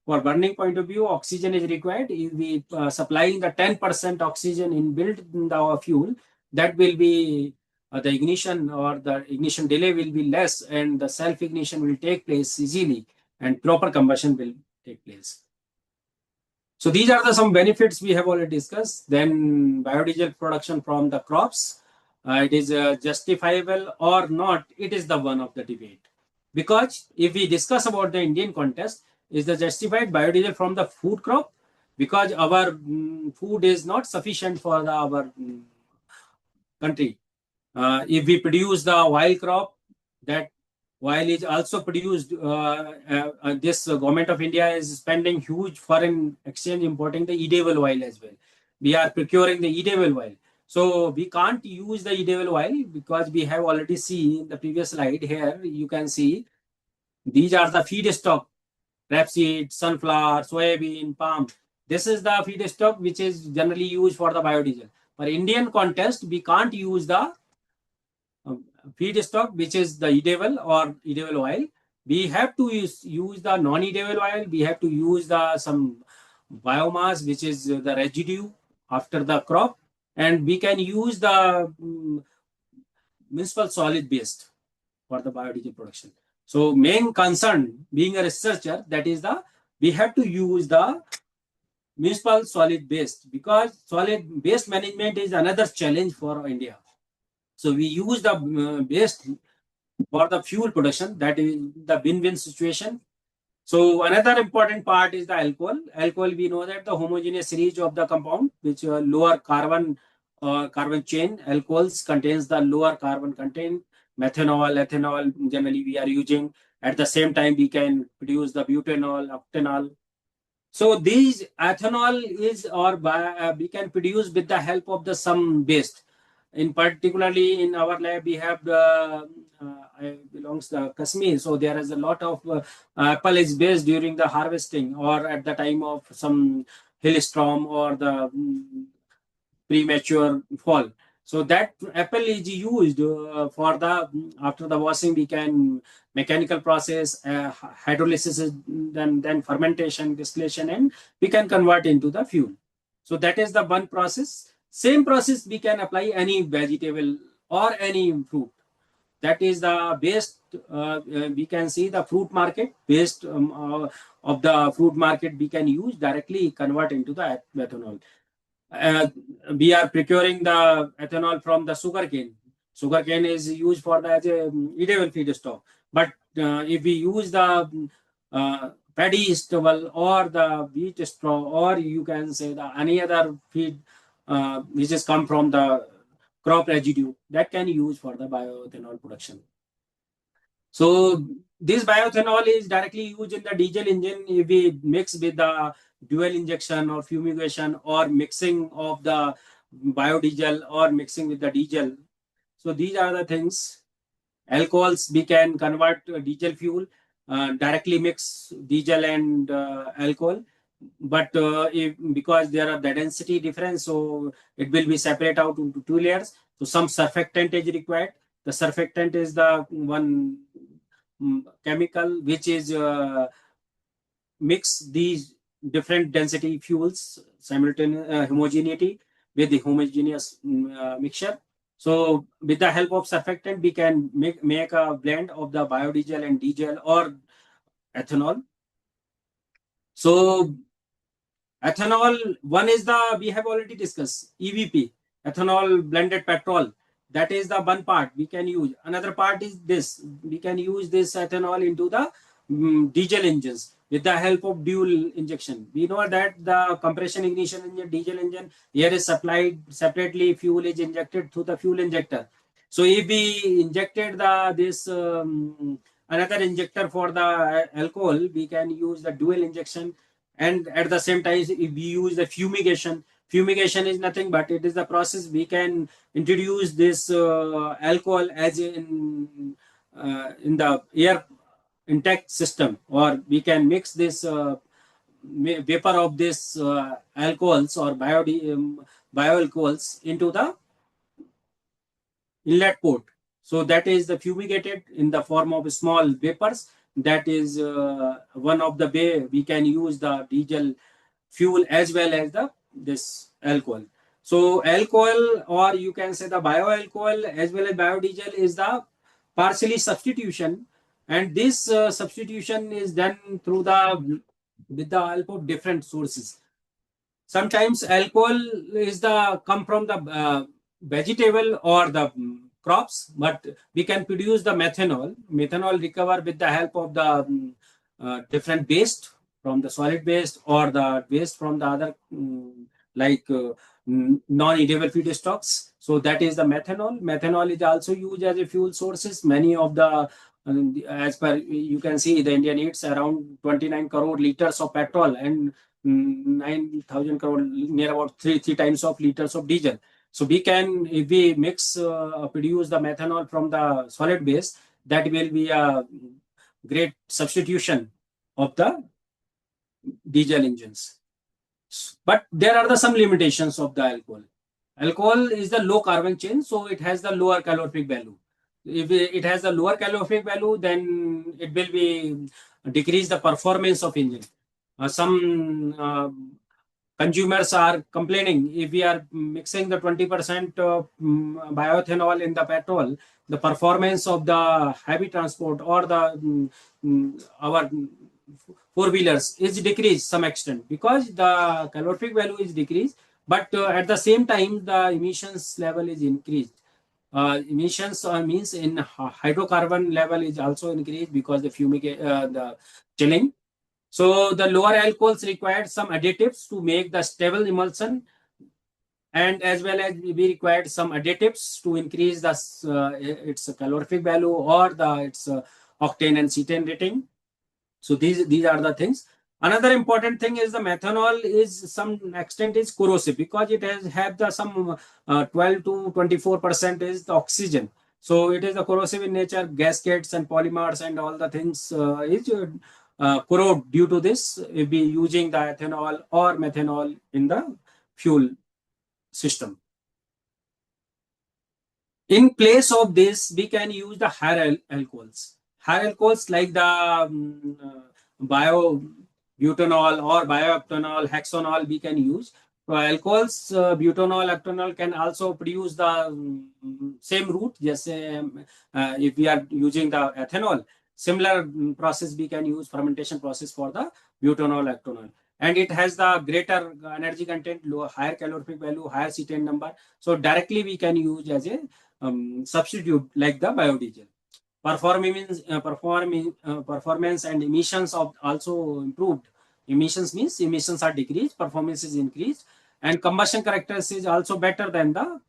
Speaker 2: for burning point of view, oxygen is required. If we supplying the 10% oxygen inbuilt in the fuel, that will be the ignition or the ignition delay will be less, and the self ignition will take place easily, and proper combustion will take place. So these are the some benefits we have already discussed. Then biodiesel production from the crops, it is justifiable or not. It is the one of the debate, because if we discuss about the Indian context, is the justified biodiesel from the food crop, because our food is not sufficient for our country. If we produce the oil crop, that oil is also produced. This government of India is spending huge foreign exchange importing the edible oil as well. We are procuring the edible oil. So we can't use the edible oil, because we have already seen the previous slide here. You can see these are the feedstock: rapeseed, sunflower, soybean, palm. This is the feedstock which is generally used for the biodiesel. For Indian context, we can't use the feedstock which is the edible or edible oil. We have to use the non-edible oil. We have to use the some biomass which is the residue after the crop, and we can use the municipal solid waste for the biodiesel production. So main concern being a researcher, that is the we have to use the municipal solid waste, because solid waste management is another challenge for India. So we use the waste for the fuel production. That is the win-win situation. So another important part is the alcohol. Alcohol, we know that the homogeneous series of the compound which lower carbon chain alcohols contains the lower carbon content. Methanol, ethanol generally we are using. At the same time, we can produce the butanol, octanol. So these ethanol is we can produce with the help of the some waste. In particularly in our lab, we have the I belongs to Kashmir, so there is a lot of apple is based during the harvesting or at the time of some hailstorm or the premature fall. So that apple is used for the after the washing, we can mechanical process, hydrolysis, then fermentation, distillation, and we can convert into the fuel. So that is the one process. Same process we can apply any vegetable or any fruit. That is the best. We can see the fruit market based of the fruit market. We can use directly convert into the ethanol. Uh, we are procuring the ethanol from the sugarcane. Sugarcane is used for the as a edible feedstock. But if we use the paddy stubble or the wheat straw, or you can say the any other feed which has come from the crop residue, that can use for the bioethanol production. So this bioethanol is directly used in the diesel engine if we mix with the dual injection or fumigation or mixing of the biodiesel or mixing with the diesel. So these are the things. Alcohols we can convert to diesel fuel, directly mix diesel and alcohol. But if because there are the density difference, so it will be separate out into two layers. So some surfactant is required. The surfactant is the one chemical which is mix these different density fuels simultaneous homogeneity with the homogeneous mixture. So with the help of surfactant, we can make a blend of the biodiesel and diesel or ethanol. So ethanol, one is the, we have already discussed, EVP, ethanol blended petrol. That is the one part we can use. Another part is this. We can use this ethanol into the diesel engines with the help of dual injection. We know that the compression ignition engine, diesel engine, air is supplied separately, fuel is injected through the fuel injector. So if we injected this another injector for the alcohol, we can use the dual injection. And at the same time, if we use the fumigation, fumigation is nothing but it is the process we can introduce this alcohol as in the air intake system, or we can mix this vapor of this alcohols or bioalcohols into the inlet port. So that is the fumigated in the form of small vapors. That is one of the way we can use the diesel fuel as well as the this alcohol. So alcohol, or you can say the bioalcohol as well as biodiesel, is the partially substitution, and this substitution is done through the with the help of different sources. Sometimes alcohol is the come from the vegetable or the crops, but we can produce the methanol. Methanol recover with the help of the different waste from the solid waste or the waste from the other like non-edible feedstocks. So that is the methanol. Methanol is also used as a fuel sources. Many of the as per you can see, the India needs around 29 crore liters of petrol and 9,000 crore, near about three times of liters of diesel. So we can, if we mix, produce the methanol from the solid base, that will be a great substitution of the diesel engines. But there are some limitations of the alcohol. Alcohol is the low carbon chain, so it has the lower calorific value. If it has the lower calorific value, then it will be decrease the performance of engine. Some consumers are complaining, if we are mixing the 20% bioethanol in the petrol, the performance of the heavy transport or the our four-wheelers is decreased some extent because the calorific value is decreased, but at the same time the emissions level is increased. Emissions means in hydrocarbon level is also increased because the the chilling. So the lower alcohols required some additives to make the stable emulsion, and as well as we required some additives to increase the its calorific value or the its octane and cetane rating. So these are the things. Another important thing is the methanol is some extent is corrosive because it has have the some 12 to 24% is the oxygen. So it is the corrosive in nature. Gaskets and polymers and all the things is corrode due to this. If we using the ethanol or methanol in the fuel system. In place of this, we can use the higher alcohols. Higher alcohols like the biobutanol or bioethanol, hexanol, we can use. So alcohols, butanol, octanol can also produce the same route. Just if we are using the ethanol, similar process we can use fermentation process for the butanol, octanol, and it has the greater energy content, lower, higher calorific value, higher cetane number. So directly we can use as a substitute like the biodiesel. Performance and emissions of also improved. Emissions means emissions are decreased, performance is increased, and combustion characteristics is also better than the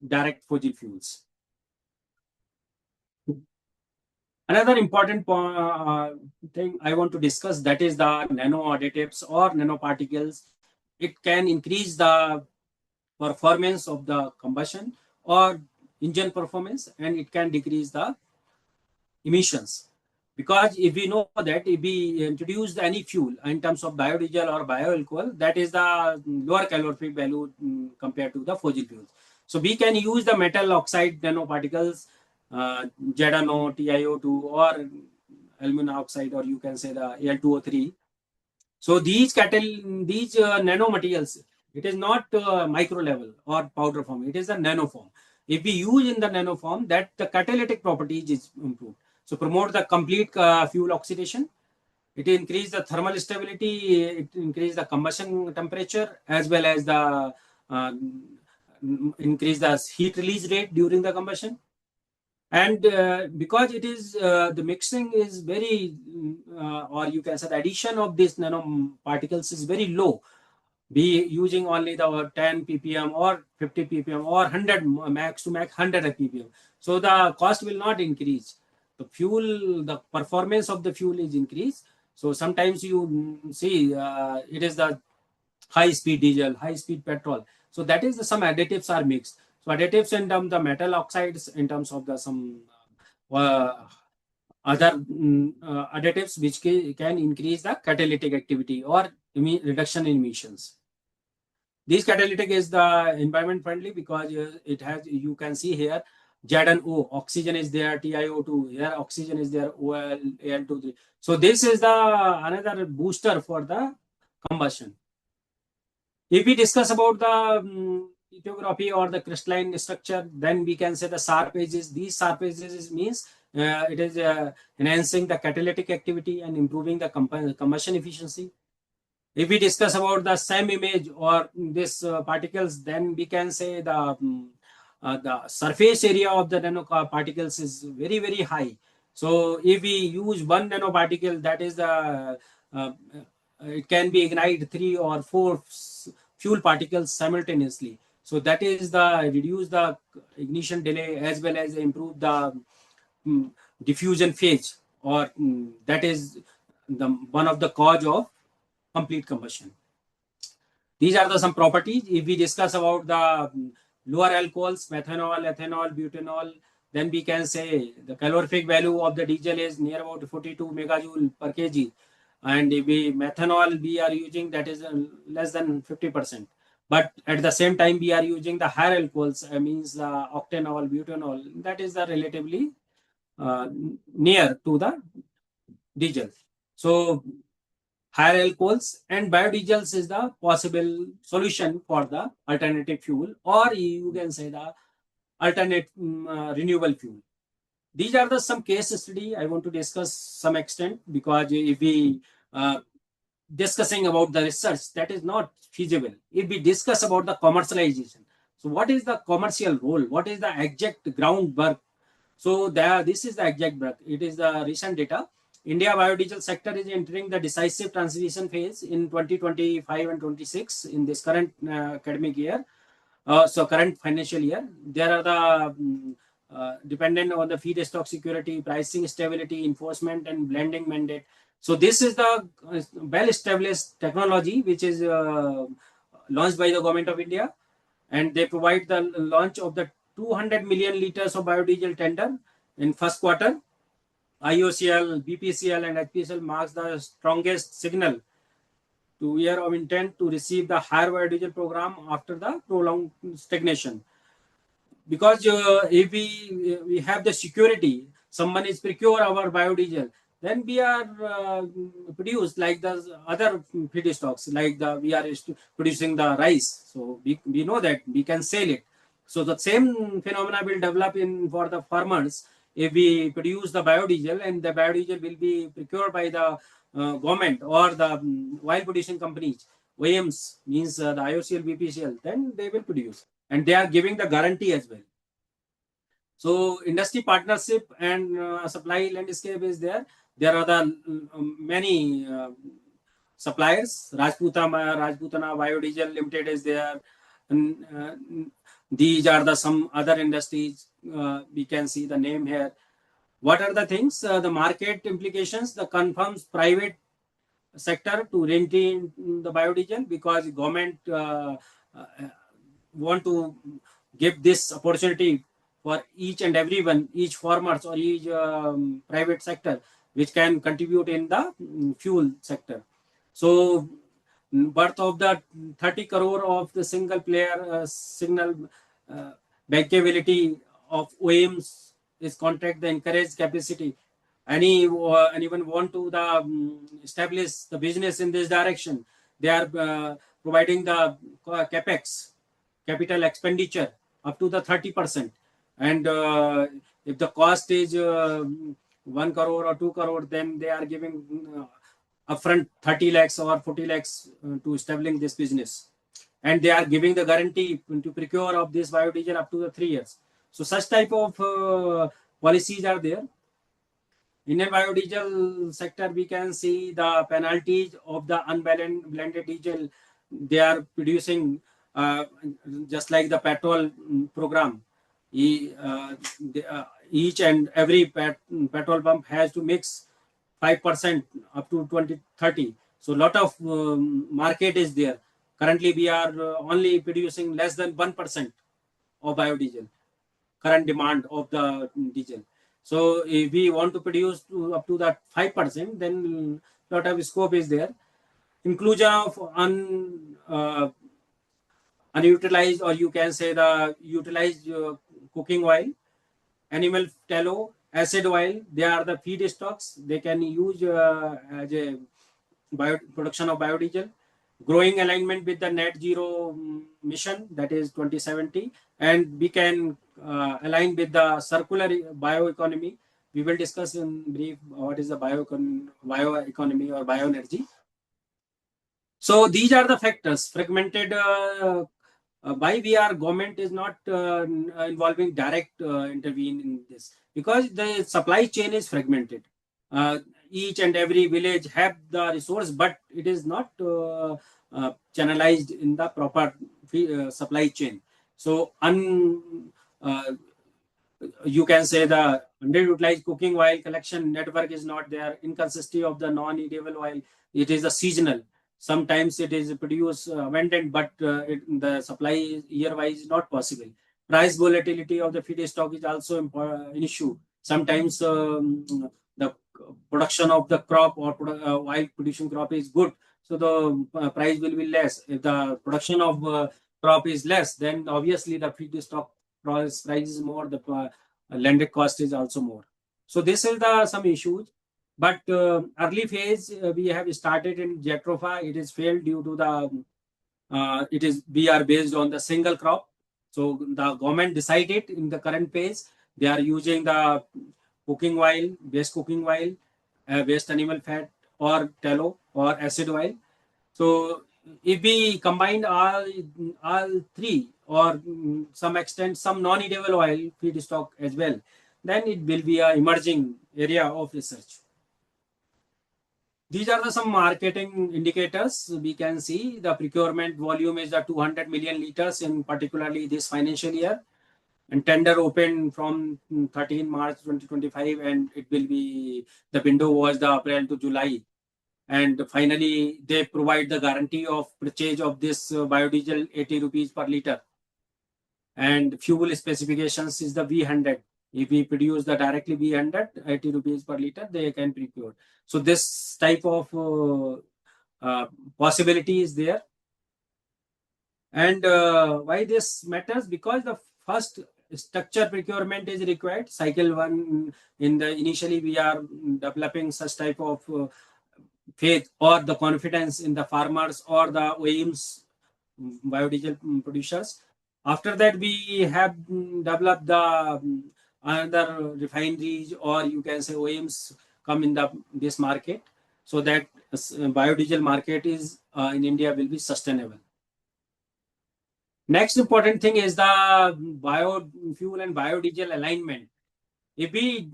Speaker 2: direct fossil fuels. Another important thing I want to discuss, that is the nano additives or nanoparticles. It can increase the performance of the combustion or engine performance, and it can decrease the emissions. Because if we know that if we introduce any fuel in terms of biodiesel or bioalcohol, that is the lower calorific value compared to the fossil fuels. So we can use the metal oxide nanoparticles, ZNO, TiO2, or aluminum oxide, or you can say the Al2O3. So these nano materials, it is not micro level or powder form, it is a nano form. If we use in the nano form, that the catalytic properties is improved. So promote the complete fuel oxidation. It increase the thermal stability, it increase the combustion temperature, as well as the increase the heat release rate during the combustion. And because it is the mixing is very or you can say the addition of these nanoparticles is very low, be using only the 10 ppm or 50 ppm or 100 max to max 100 ppm. So the cost will not increase. The fuel, the performance of the fuel is increased. So sometimes you see it is the high speed diesel, high speed petrol. So that is some additives are mixed. So additives in terms of the metal oxides, in terms of the some other additives which can increase the catalytic activity or reduction in emissions. This catalytic is the environment friendly because it has, you can see here, Z and O, oxygen is there, TiO2, here oxygen is there, OL, Al2, 3. So this is the another booster for the combustion. If we discuss about the lithography or the crystalline structure, then we can say the sharp edges. These sharp edges means it is enhancing the catalytic activity and improving the combustion efficiency. If we discuss about the same image or this particles, then we can say the surface area of the nanoparticles is very, very high. So if we use one nanoparticle, that is the it can be ignite 3 or 4 fuel particles simultaneously. So that is the reduce the ignition delay as well as improve the mm, diffusion phase, or that is the one of the cause of complete combustion. These are the some properties. If we discuss about the lower alcohols, methanol, ethanol, butanol, then we can say the calorific value of the diesel is near about 42 megajoule per kg. And if we methanol we are using, that is less than 50%. But at the same time, we are using the higher alcohols, means the octanol, butanol, that is the relatively uh, near to the diesel. So higher alcohols and biodiesels is the possible solution for the alternative fuel, or you can say the alternate renewable fuel. These are the some case study I want to discuss some extent, because if we discussing about the research, that is not feasible. If we discuss about the commercialization, so what is the commercial role? What is the exact groundwork? So this is the exact work. It is the recent data. India biodiesel sector is entering the decisive transition phase in 2025 and 26 in this current academic year. So current financial year, there are the dependent on the feedstock security, pricing stability, enforcement, and blending mandate. So this is the well-established technology which is launched by the government of India, and they provide the launch of the 200 million liters of biodiesel tender in first quarter. IOCL, BPCL, and HPCL marks the strongest signal to year of intent to receive the higher biodiesel program after the prolonged stagnation. Because if we have the security, someone is procure our biodiesel, then we are produced like the other feedstocks, like the we are producing the rice. So we know that we can sell it. So the same phenomena will develop in for the farmers if we produce the biodiesel, and the biodiesel will be procured by the government or the oil producing companies. OEMs means the IOCL, BPCL, then they will produce, and they are giving the guarantee as well. So industry partnership and supply landscape is there. There are the many suppliers. Rajputana Biodiesel Limited is there. And, these are the some other industries. We can see the name here. What are the things? The market implications. The confirms private sector to renting the biodiesel, because government uh, want to give this opportunity for each and everyone, each farmers or each private sector, which can contribute in the fuel sector. So worth of the 30 crore of the single player signal bankability of OEMs is contract the encourage capacity. Anyone want to establish the business in this direction, they are providing the capex, capital expenditure, up to the 30%. And if the cost is 1 crore or 2 crore, then they are giving upfront 30 lakhs or 40 lakhs to establishing this business. And they are giving the guarantee to procure of this biodiesel up to the 3 years. So such type of policies are there. Indian biodiesel sector, we can see the penalties of the unblended diesel. They are producing just like the petrol program. Each and every petrol pump has to mix 5% up to 2030. So a lot of market is there. Currently, we are only producing less than 1% of biodiesel, current demand of the diesel. So if we want to produce up to that 5%, then lot of scope is there. Inclusion of unutilized, or you can say the utilized cooking oil, animal tallow, acid oil, they are the feedstocks. They can use as a production of biodiesel. growing alignment with the net zero mission, that is 2070, and we can align with the circular bioeconomy. We will discuss in brief what is the bioeconomy or bioenergy. So these are the factors. Fragmented why we are government is not involving direct intervene in this, because the supply chain is fragmented. Each and every village have the resource, but it is not channelized in the proper supply chain. So uh, you can say the underutilized cooking oil collection network is not there. Inconsistency of the non-edible oil, it is a seasonal. Sometimes it is produced abundant, but the supply year-wise is not possible. Price volatility of the feedstock is also an issue. Sometimes the production of the crop or oil producing crop is good, so the price will be less. If the production of crop is less, then obviously the feedstock price is more, the landed cost is also more. So this is the some issues. But early phase we have started in Jatropha. It is failed due to the we are based on the single crop. So the government decided in the current phase they are using the cooking oil, waste cooking oil, waste animal fat, or tallow or acid oil. So if we combine all three, or some extent some non-edible oil feedstock as well, then it will be an emerging area of research. These are the some marketing indicators. We can see the procurement volume is the 200 million liters in particularly this financial year, and tender opened from 13 March 2025, and it will be, the window was the April to July. And finally, they provide the guarantee of purchase of this biodiesel 80 rupees per liter. And fuel specifications is the V100. If we produce the directly V100, 80 rupees per liter, they can procure. So this type of possibility is there. And why this matters? Because the first structure procurement is required. Cycle one, in the initially we are developing such type of faith or the confidence in the farmers or the OEMs, biodiesel producers. After that, we have developed the another refineries, or you can say OEMs come in this market, so that biodiesel market is in India will be sustainable. Next important thing is the biofuel and biodiesel alignment. If we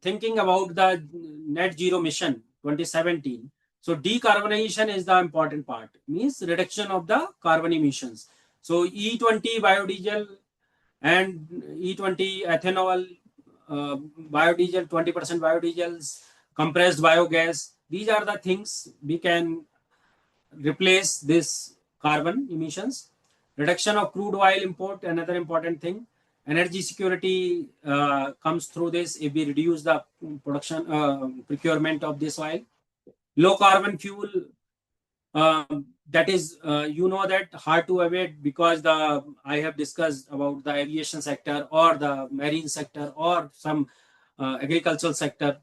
Speaker 2: thinking about the net zero mission 2017, so decarbonization is the important part, means reduction of the carbon emissions. So E20 biodiesel and E20 ethanol, biodiesel, 20% biodiesels, compressed biogas, these are the things we can replace this carbon emissions. Reduction of crude oil import, another important thing. Energy security comes through this if we reduce the production procurement of this oil. Low carbon fuel, that is that hard to avoid, because I have discussed about the aviation sector or the marine sector or some agricultural sector,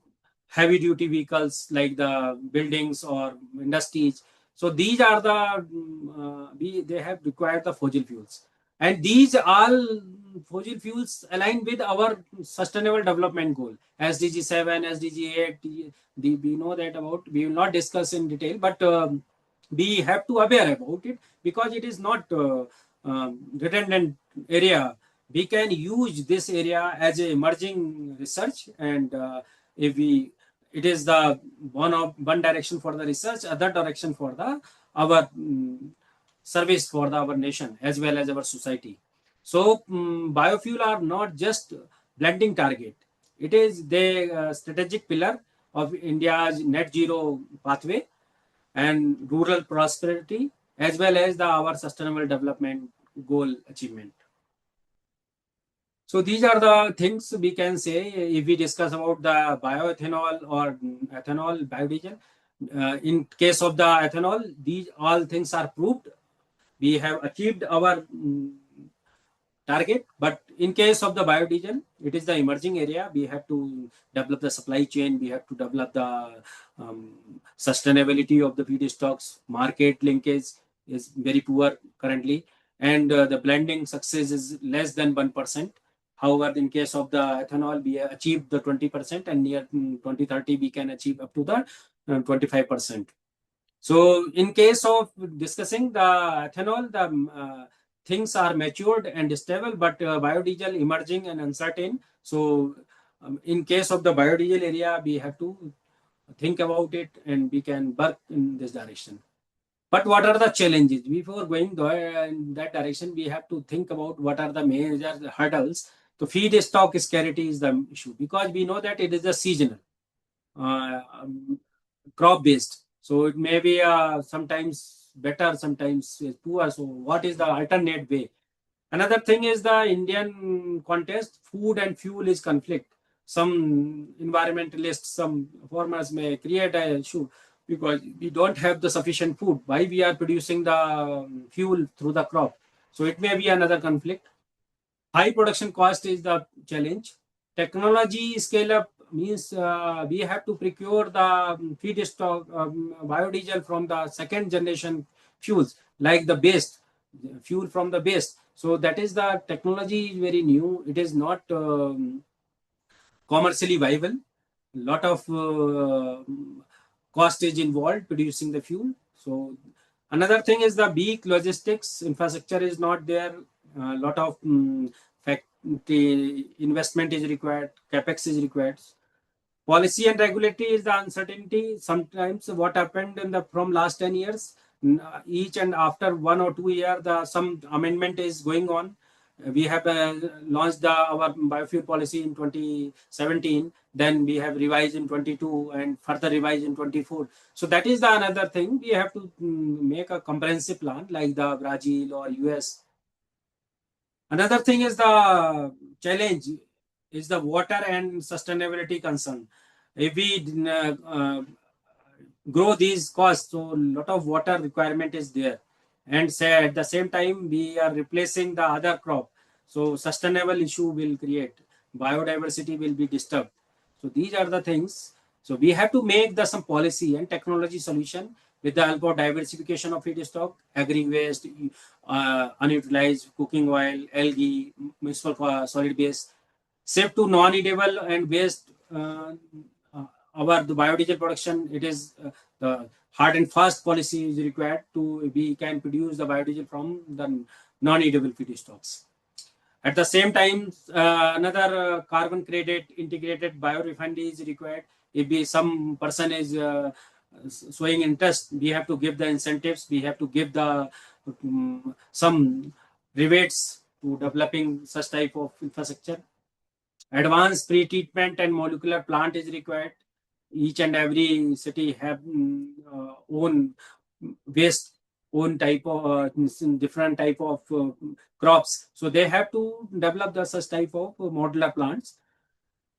Speaker 2: heavy duty vehicles like the buildings or industries. So these are they have required the fossil fuels, and these all fossil fuels align with our sustainable development goal, SDG 7, SDG 8. We know that about. We will not discuss in detail, but we have to aware about it, because it is not redundant area. We can use this area as a emerging research, and if we, it is the one direction for the research, other direction for the our service for our nation as well as our society. So biofuel are not just blending target. It is the strategic pillar of India's net zero pathway and rural prosperity, as well as our sustainable development goal achievement. So these are the things we can say if we discuss about the bioethanol or ethanol, biodiesel. In case of the ethanol, these all things are proved. We have achieved our target. But in case of the biodiesel, it is the emerging area. We have to develop the supply chain. We have to develop the sustainability of the feedstocks, market linkage. is very poor currently, and the blending success is less than 1%. However, in case of the ethanol, we achieved the 20%, and near 2030 we can achieve up to the 25%. So in case of discussing the ethanol, the things are matured and stable, but biodiesel emerging and uncertain. So in case of the biodiesel area, we have to think about it and we can work in this direction. But what are the challenges? Before going in that direction, we have to think about what are the major hurdles. So feed stock scarcity is the issue, because we know that it is a seasonal, crop based. So it may be sometimes better, sometimes poor. So what is the alternate way? Another thing is the Indian context, food and fuel is conflict. Some environmentalists, some farmers may create an issue because we don't have the sufficient food. Why we are producing the fuel through the crop? So it may be another conflict. High production cost is the challenge. Technology scale up means we have to procure the feedstock biodiesel from the second generation fuels, like the base fuel from the base. So that is the technology is very new. It is not commercially viable. Lot of cost is involved producing the fuel. So another thing is the weak logistics infrastructure is not there. A lot of factory investment is required, capex is required. Policy and regulatory is the uncertainty. Sometimes what happened in the from last 10 years, each and after 1 or 2 years, some amendment is going on. We have launched our biofuel policy in 2017. Then we have revised in 22 and further revised in 24. So that is the another thing. We have to make a comprehensive plan like the Brazil or US. Another thing is the challenge is the water and sustainability concern. If we grow these costs, so a lot of water requirement is there, and say at the same time we are replacing the other crop, so sustainable issue will create, biodiversity will be disturbed. So these are the things. So we have to make the some policy and technology solution with the help of diversification of feedstock, agri waste, unutilized cooking oil, algae, municipal solid waste, safe to non-eatable and waste. Our the biodiesel production, it is the hard and fast policy is required to we can produce the biodiesel from the non-eatable feedstocks. At the same time, another carbon credit integrated biorefinery is required. If some person is showing interest, we have to give the incentives, we have to give the some rebates to developing such type of infrastructure. Advanced pre-treatment and molecular plant is required. Each and every city have own waste, own type of different type of crops. So they have to develop the such type of modular plants.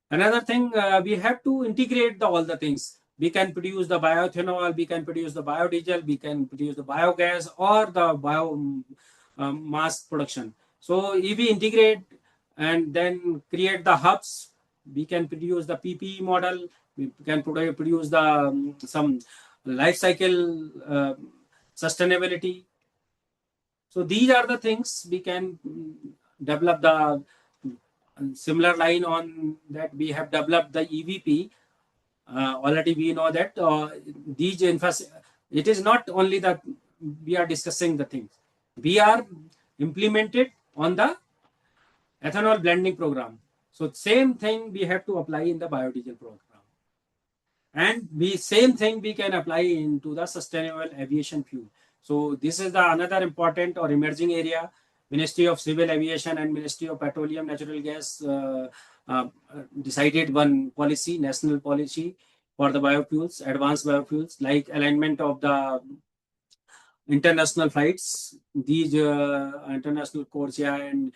Speaker 2: Another thing, we have to integrate all the things. We can produce the bioethanol, we can produce the biodiesel, we can produce the biogas or the bio mass production. So if we integrate and then create the hubs, we can produce the PPE model, we can produce the some life cycle sustainability. So these are the things we can develop the similar line on that. We have developed the EVP. Already we know that these it is not only that we are discussing the things. We are implemented on the ethanol blending program. So same thing we have to apply in the biodiesel program. And same thing we can apply into the sustainable aviation fuel. So this is the another important or emerging area. Ministry of Civil Aviation and Ministry of Petroleum Natural Gas decided one policy, national policy for the biofuels, advanced biofuels, like alignment of the international flights, these international CORSIA and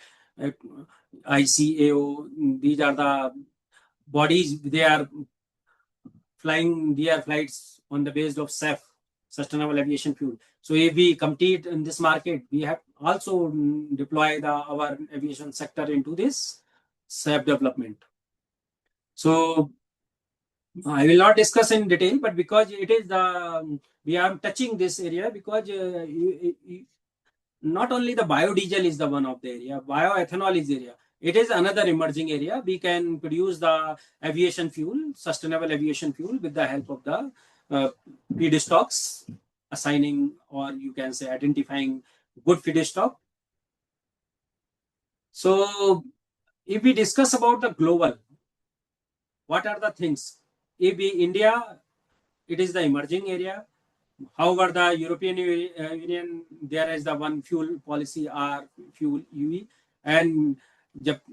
Speaker 2: ICAO, these are the bodies, they are flying their flights on the basis of SAF, sustainable aviation fuel. So if we compete in this market, we have also deploy our aviation sector into this SAF development. So I will not discuss in detail, but because it is the we are touching this area because not only the biodiesel is the one of the area, bioethanol is area. It is another emerging area. We can produce the aviation fuel, sustainable aviation fuel, with the help of the uh, feedstocks, assigning or you can say identifying good feedstock. So, if we discuss about the global, what are the things? If we India, it is the emerging area. However, the European Union, there is the one fuel policy or fuel UE, and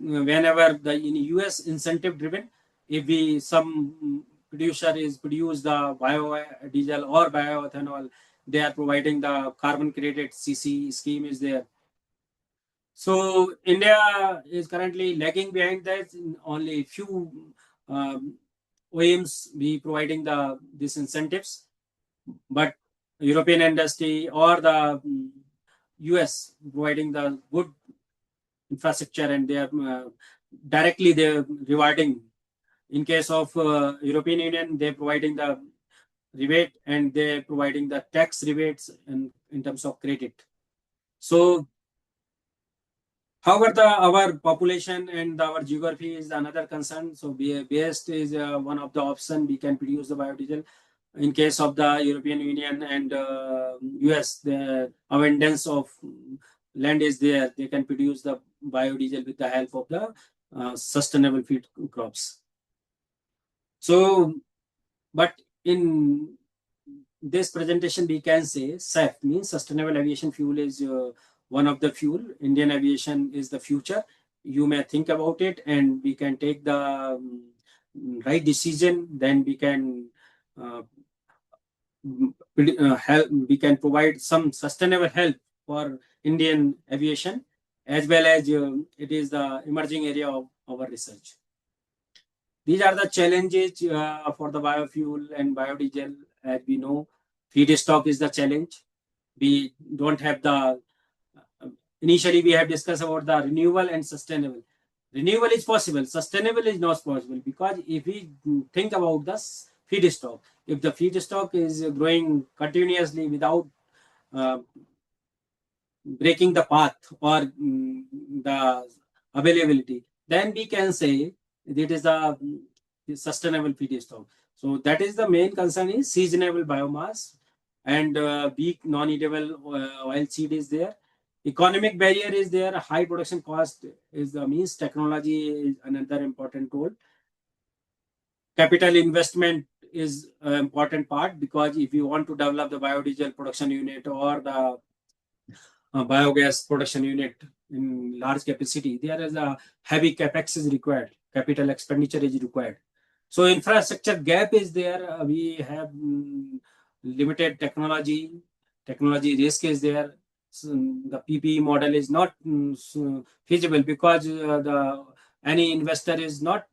Speaker 2: whenever the in US incentive driven, if we some producer is produce the biodiesel or bioethanol, they are providing the carbon credit CC scheme is there. So India is currently lagging behind that. Only few OEMs be providing the these incentives, but European industry or the US providing the good infrastructure and they are directly they're rewarding. In case of European Union, they're providing the rebate and they're providing the tax rebates in terms of credit. So however, our population and our geography is another concern. So, waste is one of the option. We can produce the biodiesel. In case of the European Union and US, the abundance of land is there. They can produce the biodiesel with the help of the sustainable feed crops. So, but in this presentation, we can say SAF means sustainable aviation fuel is one of the fuel. Indian aviation is the future. You may think about it, and we can take the right decision. Then we can uh, help. We can provide some sustainable help for Indian aviation, as well as it is the emerging area of our research. These are the challenges for the biofuel and biodiesel. As we know, feedstock is the challenge. We don't have the initially we have discussed about the renewable and sustainable. Renewable is possible, sustainable is not possible because if we think about the feedstock, if the feedstock is growing continuously without uh, breaking the path or the availability, then we can say it is a sustainable feedstock. So that is the main concern is seasonable biomass and weak non-eatable oil seed is there. Economic barrier is there. High production cost is the means. Technology is another important role. Capital investment is an important part because if you want to develop the biodiesel production unit or the biogas production unit in large capacity, there is a heavy capex is required. Capital expenditure is required. So infrastructure gap is there. We have limited technology. Technology risk is there. So, the PPE model is not feasible because the any investor is not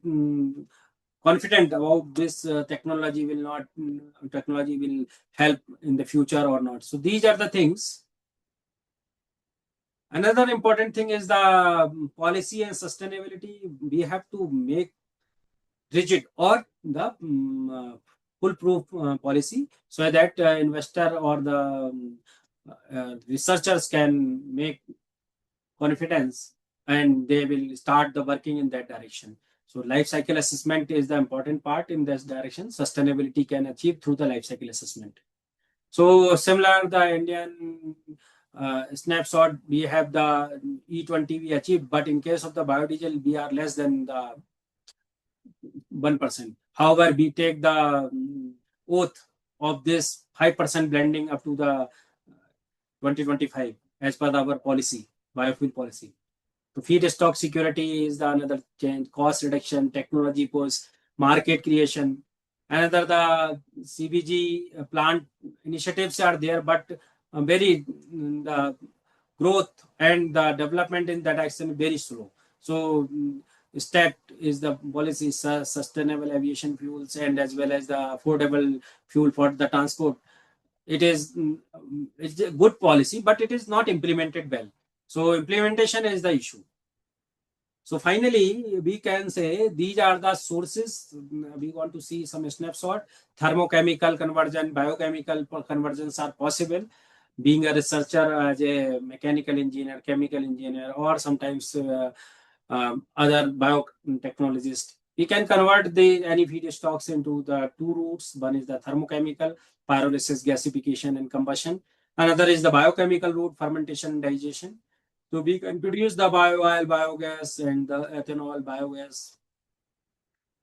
Speaker 2: confident about this technology will help in the future or not. So these are the things. Another important thing is the policy and sustainability. We have to make rigid or the foolproof policy so that investor or the researchers can make confidence and they will start the working in that direction. So life cycle assessment is the important part in this direction. Sustainability can achieve through the life cycle assessment. So similar the Indian snapshot, we have the E20 we achieved, but in case of the biodiesel, we are less than the 1%. However, we take the oath of this 5% blending up to the 2025 as per our policy, biofuel policy. So feedstock security is the another change, cost reduction, technology push, market creation. Another the CBG plant initiatives are there, but very the growth and the development in that action very slow. So STAT is the policy sustainable aviation fuels and as well as the affordable fuel for the transport. It is it's a good policy, but it is not implemented well. So implementation is the issue. So finally, we can say these are the sources. We want to see some snapshot. Thermochemical conversion, biochemical conversions are possible. Being a researcher as a mechanical engineer, chemical engineer, or sometimes other biotechnologist, we can convert the any feedstocks into the two routes. One is the thermochemical, pyrolysis, gasification, and combustion. Another is the biochemical route, fermentation and digestion. So we can produce the bio oil, biogas, and the ethanol, biogas.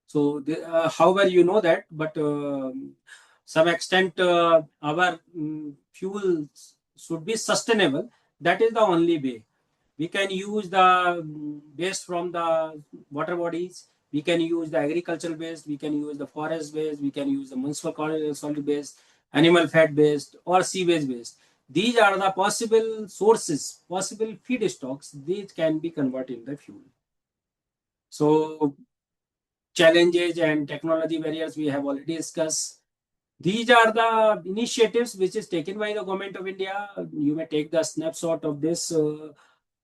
Speaker 2: So, however, you know that, but some extent our fuels should be sustainable. That is the only way. We can use the waste from the water bodies. We can use the agricultural waste. We can use the forest waste. We can use the municipal solid waste, animal fat waste, or sewage waste. These are the possible sources, possible feedstocks. These can be converted in the fuel. So challenges and technology barriers we have already discussed. These are the initiatives which is taken by the government of India. You may take the snapshot of this.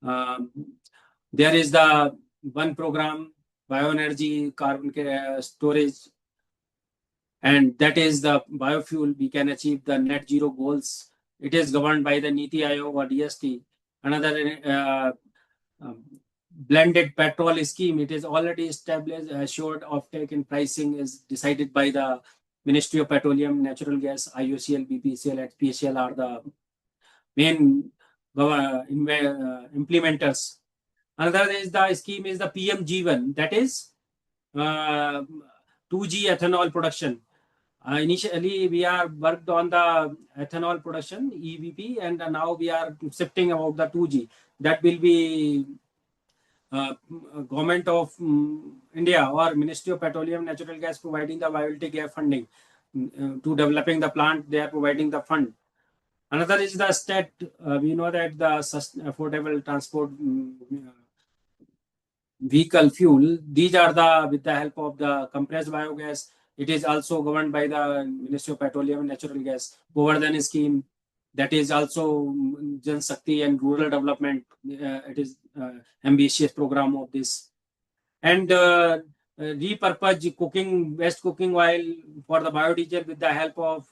Speaker 2: Um, there is the one program, bioenergy, carbon storage, and that is the biofuel. We can achieve the net zero goals. It is governed by the Niti Aayog or DST. Another blended petrol scheme. It is already established. Assured offtake and pricing is decided by the Ministry of Petroleum, Natural Gas, IOCL, BPCL, HPCL are the main implementers. Another is the scheme is the PMG1, that is 2G ethanol production. Initially, we are worked on the ethanol production, EVP, and now we are shifting about the 2G. That will be government of India or Ministry of Petroleum Natural Gas providing the viability gap funding to developing the plant. They are providing the fund. Another is the stat. We know that the affordable transport vehicle fuel. These are the with the help of the compressed biogas. It is also governed by the Ministry of Petroleum and Natural Gas Govardhan scheme. That is also Jan Shakti and rural development. It is ambitious program of this. And repurpose cooking waste cooking oil for the biodiesel with the help of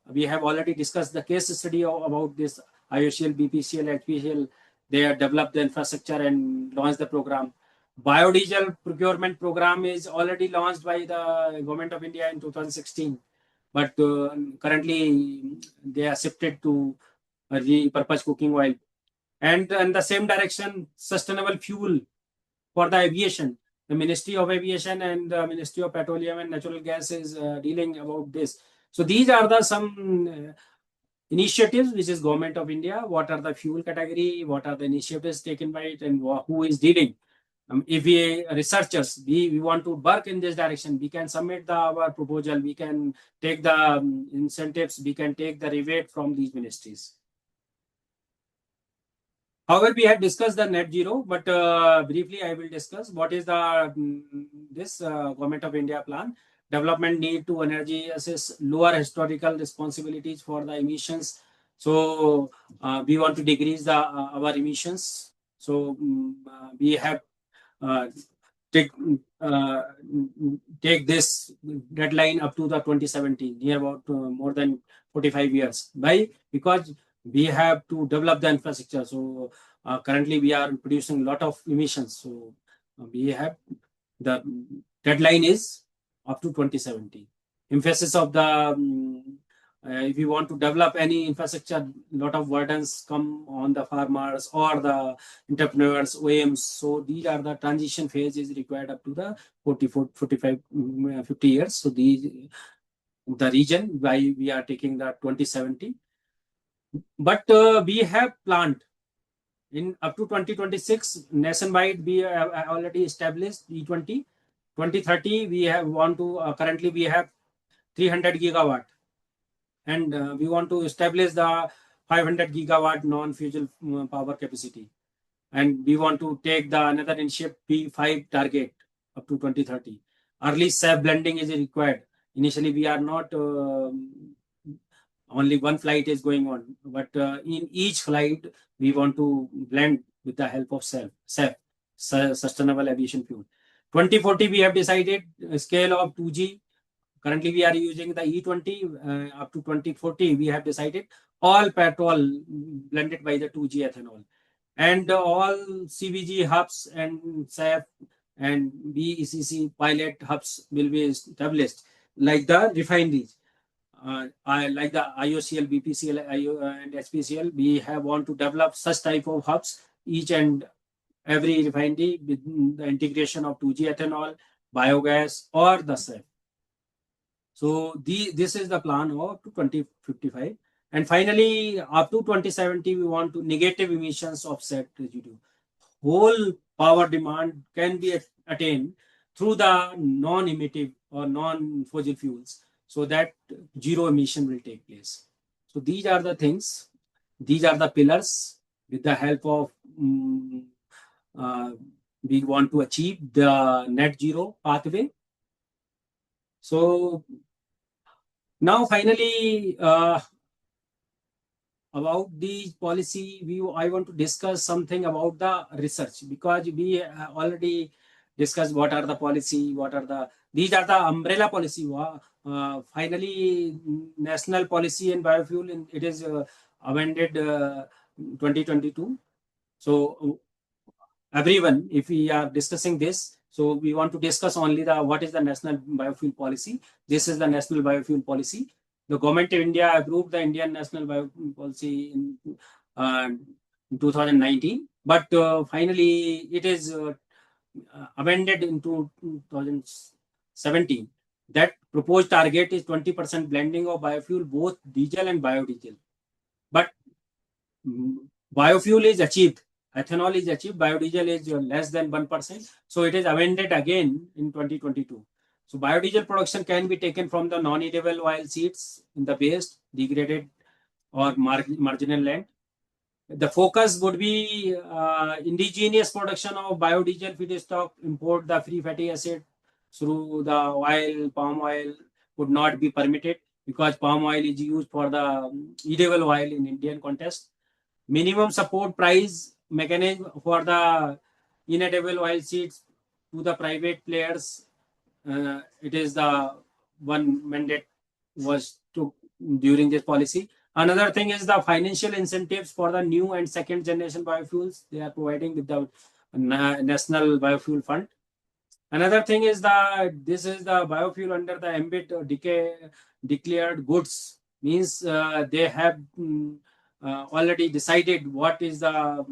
Speaker 2: we have already discussed the case study about this IOCL, BPCL, HPCL. They have developed the infrastructure and launched the program. Biodiesel procurement program is already launched by the government of India in 2016, but currently they are shifted to repurpose cooking oil. And in the same direction, sustainable fuel for the aviation. The Ministry of Aviation and the Ministry of Petroleum and Natural Gas is dealing about this. So these are the some initiatives which is government of India. What are the fuel category? What are the initiatives taken by it, and who is dealing? If we researchers we want to work in this direction, we can submit our proposal. We can take the incentives. We can take the rebate from these ministries. However, we have discussed the net zero, but briefly I will discuss what is the this government of India plan. Development need to energy assess lower historical responsibilities for the emissions. So we want to decrease the our emissions. So we have uh, take take this deadline up to the 2017, near about more than 45 years. Why? Because we have to develop the infrastructure. So currently we are producing a lot of emissions. So we have the deadline is up to 2017. Emphasis of the if you want to develop any infrastructure, a lot of burdens come on the farmers or the entrepreneurs, OEMs. So these are the transition phase is required up to the 44, 45, 50 years. So the region why we are taking the 2070. But we have planned in up to 2026 nationwide. We have already established E20. 2030 we have want to currently we have 300 gigawatt, and we want to establish the 500 gigawatt non-fossil power capacity, and we want to take the another initiative P5 target up to 2030. Early SAF blending is required. Initially we are not only one flight is going on, but in each flight we want to blend with the help of SAF. sustainable aviation fuel. 2040 we have decided scale of 2G. Currently we are using the E20. Up to 2040 we have decided all petrol blended by the 2G ethanol, and all CBG hubs and SAF and BECC pilot hubs will be established like the refineries. Like the IOCL, BPCL, and HPCL, we have want to develop such type of hubs, each and every refinery with the integration of 2G ethanol, biogas, or the SAF. So this is the plan of 2055. And finally, up to 2070, we want to negative emissions offset residue. Whole power demand can be attained through the non-emittive or non-fossil fuels, so that zero emission will take place. So these are the things, these are the pillars with the help of we want to achieve the net zero pathway. So now finally, about the policy, I want to discuss something about the research, because we already discussed what are the policy, these are the umbrella policy. Finally, national policy in biofuel, it is amended 2022. So everyone, if we are discussing this, so we want to discuss only what is the national biofuel policy. This is the national biofuel policy. The government of India approved the Indian National Biofuel Policy in 2019, but finally it is amended into 2017. That proposed target is 20% blending of biofuel, both diesel and biodiesel. But biofuel is achieved, ethanol is achieved, biodiesel is less than 1%. So it is amended again in 2022. So biodiesel production can be taken from the non-edible oil seeds in the waste, degraded or marginal land. The focus would be indigenous production of biodiesel feedstock, import the free fatty acid through the oil, palm oil would not be permitted, because palm oil is used for the edible oil in Indian context. Minimum support price mechanism for the inedible oil seeds to the private players. It is the one mandate was to during this policy. Another thing is the financial incentives for the new and second generation biofuels. They are providing with the National Biofuel Fund. Another thing is this is the biofuel under the ambit declared goods, means they have already decided what is the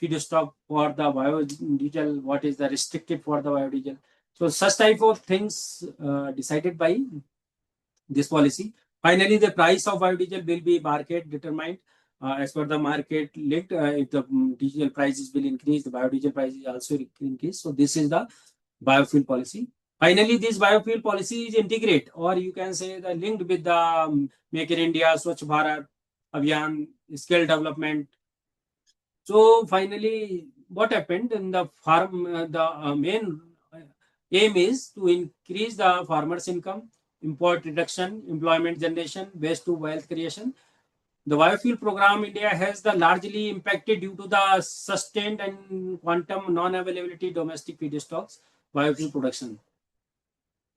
Speaker 2: feedstock for the biodiesel, what is the restricted for the biodiesel. So such type of things decided by this policy. Finally, the price of biodiesel will be market determined as per the market linked. If the diesel prices will increase, the biodiesel prices also increase. So this is the biofuel policy. Finally, this biofuel policy is integrate, or you can say the linked with the Make in India, Swachh Bharat Abhiyan, skill development. So finally, what happened in the farm? The main aim is to increase the farmers' income, import reduction, employment generation, waste to wealth creation. The biofuel program India has the largely impacted due to the sustained and quantum non-availability domestic feedstocks biofuel production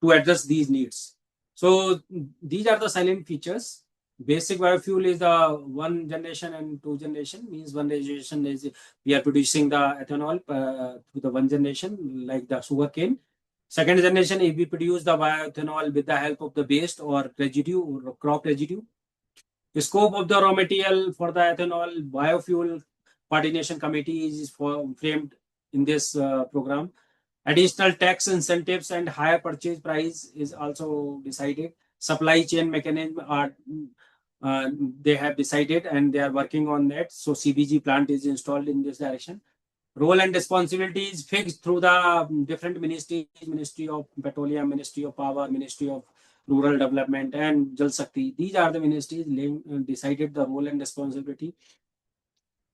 Speaker 2: to address these needs. So these are the silent features. Basic biofuel is the one generation and two generation. Means one generation is we are producing the ethanol through the one generation, like the sugarcane. Second generation, if we produce the bioethanol with the help of the waste or residue or crop residue. The scope of the raw material for the ethanol biofuel coordination committee is framed in this program. Additional tax incentives and higher purchase price is also decided. Supply chain mechanism are they have decided and they are working on that. So CBG plant is installed in this direction. Role and responsibility is fixed through the different ministries: Ministry of Petroleum, Ministry of Power, Ministry of Rural Development, and Jal Shakti. These are the ministries decided the role and responsibility.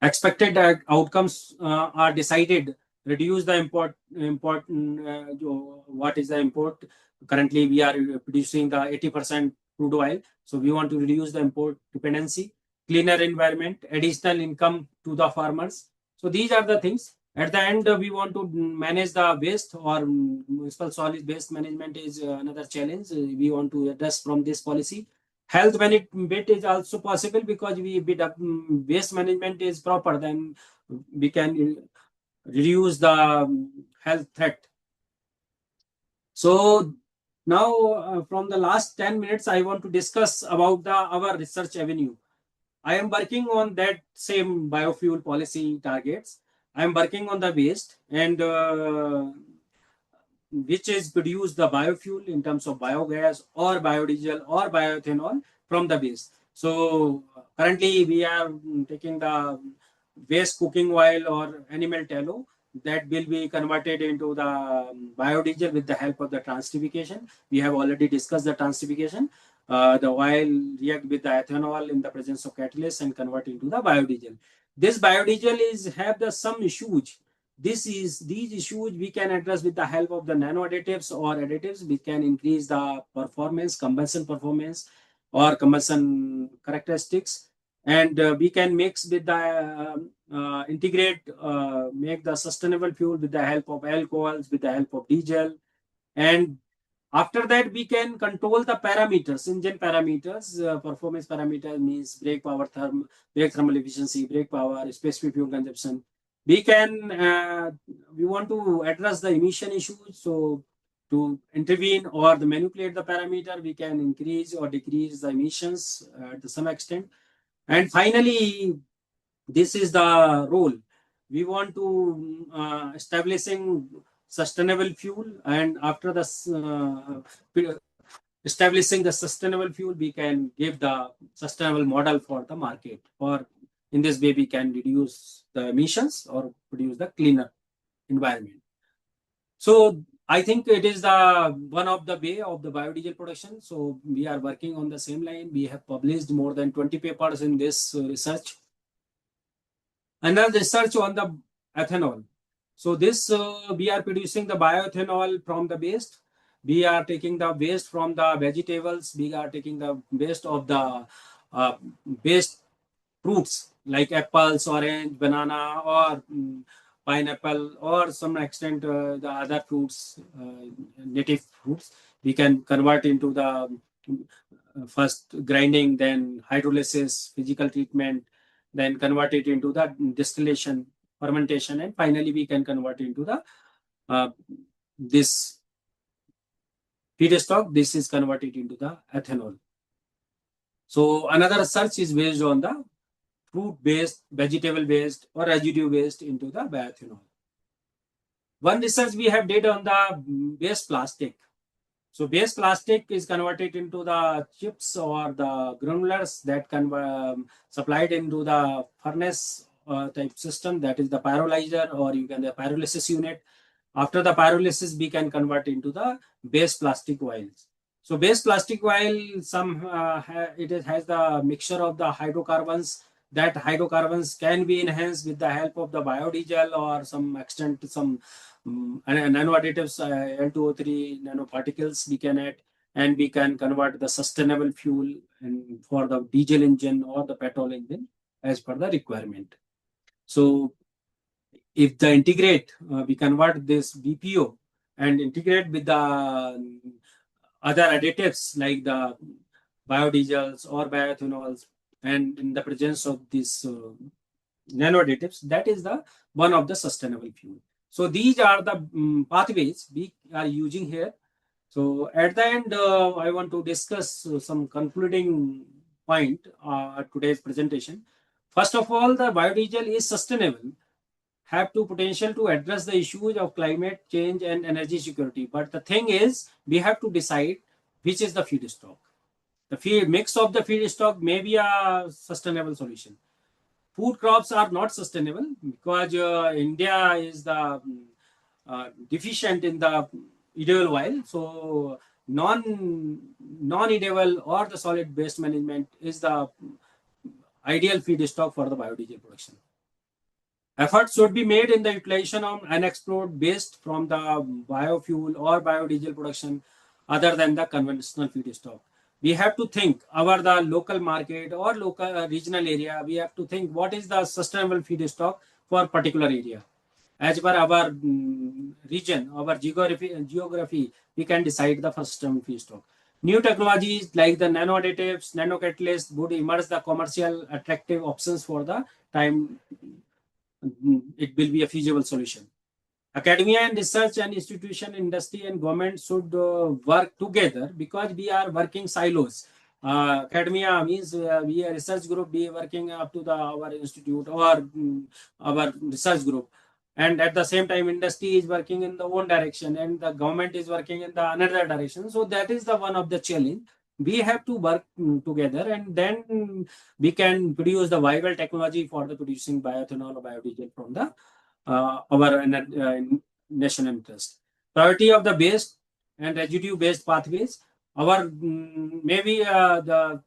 Speaker 2: Expected outcomes are decided. Reduce the import. What is the import? Currently, we are producing the 80% crude oil. So we want to reduce the import dependency. Cleaner environment, additional income to the farmers. So these are the things. At the end, we want to manage the waste, or municipal solid waste management is another challenge we want to address from this policy. Health benefit is also possible, because we bit of waste management is proper, then we can reduce the health threat. So now, from the last 10 minutes, I want to discuss about our research avenue. I am working on that same biofuel policy targets. I am working on the waste, and which is produce the biofuel in terms of biogas or biodiesel or bioethanol from the waste. So currently we are taking the waste cooking oil or animal tallow that will be converted into the biodiesel with the help of the translification. We have already discussed the translification. The oil react with the ethanol in the presence of catalyst and convert into the biodiesel. This biodiesel is have the some issues. These issues we can address with the help of the nano additives or additives. We can increase the performance, combustion or combustion characteristics, and we can mix with the integrate, make the sustainable fuel with the help of alcohols, with the help of diesel. And after that, we can control the parameters, engine parameters, performance parameter means brake thermal efficiency, brake power, specific fuel consumption. We can, we want to address the emission issues. So to intervene or to manipulate the parameter, we can increase or decrease the emissions to some extent. And finally, this is the role. We want to establishing sustainable fuel, and after the establishing the sustainable fuel, we can give the sustainable model for the market, or in this way we can reduce the emissions or produce the cleaner environment. So I think it is the one of the way of the biodiesel production. So we are working on the same line. We have published more than 20 papers in this research. Another research on the ethanol. So this we are producing the bioethanol from the waste. We are taking the waste from the vegetables. We are taking the waste of the waste fruits like apples, orange, banana, or pineapple, or some extent the other fruits, native fruits. We can convert into the first grinding, then hydrolysis, physical treatment, then convert it into the distillation, fermentation, and finally we can convert into the this feedstock. This is converted into the ethanol. So another research is based on the fruit-based, vegetable-based, or residue-based into the bioethanol. One research we have did on the waste plastic. So waste plastic is converted into the chips or the granulars that can supplied into the furnace type system, that is the pyrolyzer, or you can the pyrolysis unit. After the pyrolysis, we can convert into the base plastic oils. So base plastic oil, it has the mixture of the hydrocarbons. That hydrocarbons can be enhanced with the help of the biodiesel or some extent some nano additives, L2O3 nanoparticles we can add, and we can convert the sustainable fuel and for the diesel engine or the petrol engine as per the requirement. So if the integrate, we convert this BPO and integrate with the other additives like the biodiesels or bioethanols, and in the presence of these nano additives, that is the one of the sustainable fuel. So these are the pathways we are using here. So at the end, I want to discuss some concluding point today's presentation. First of all, the biodiesel is sustainable, have to potential to address the issues of climate change and energy security. But the thing is, we have to decide which is the feedstock. The feed mix of the feedstock may be a sustainable solution. Food crops are not sustainable because India is the deficient in the edible oil. So non-edible or the solid waste management is the ideal feedstock for the biodiesel production. Efforts should be made in the utilization of unexplored waste from the biofuel or biodiesel production other than the conventional feedstock. We have to think about the local market or local regional area. We have to think what is the sustainable feedstock for a particular area. as per our region, our geography, we can decide the first term feedstock. New technologies like the nano additives, nano catalysts would emerge the commercial attractive options for the time it will be a feasible solution. Academia and research and institution, industry and government should work together because we are working silos. Academia means we a research group be working up to the our institute or our research group, and at the same time industry is working in the one direction and the government is working in the another direction. So that is the one of the challenge. We have to work together, and then we can produce the viable technology for the producing bioethanol or biodiesel from the our national interest. Priority of the based and residue based pathways. Our maybe the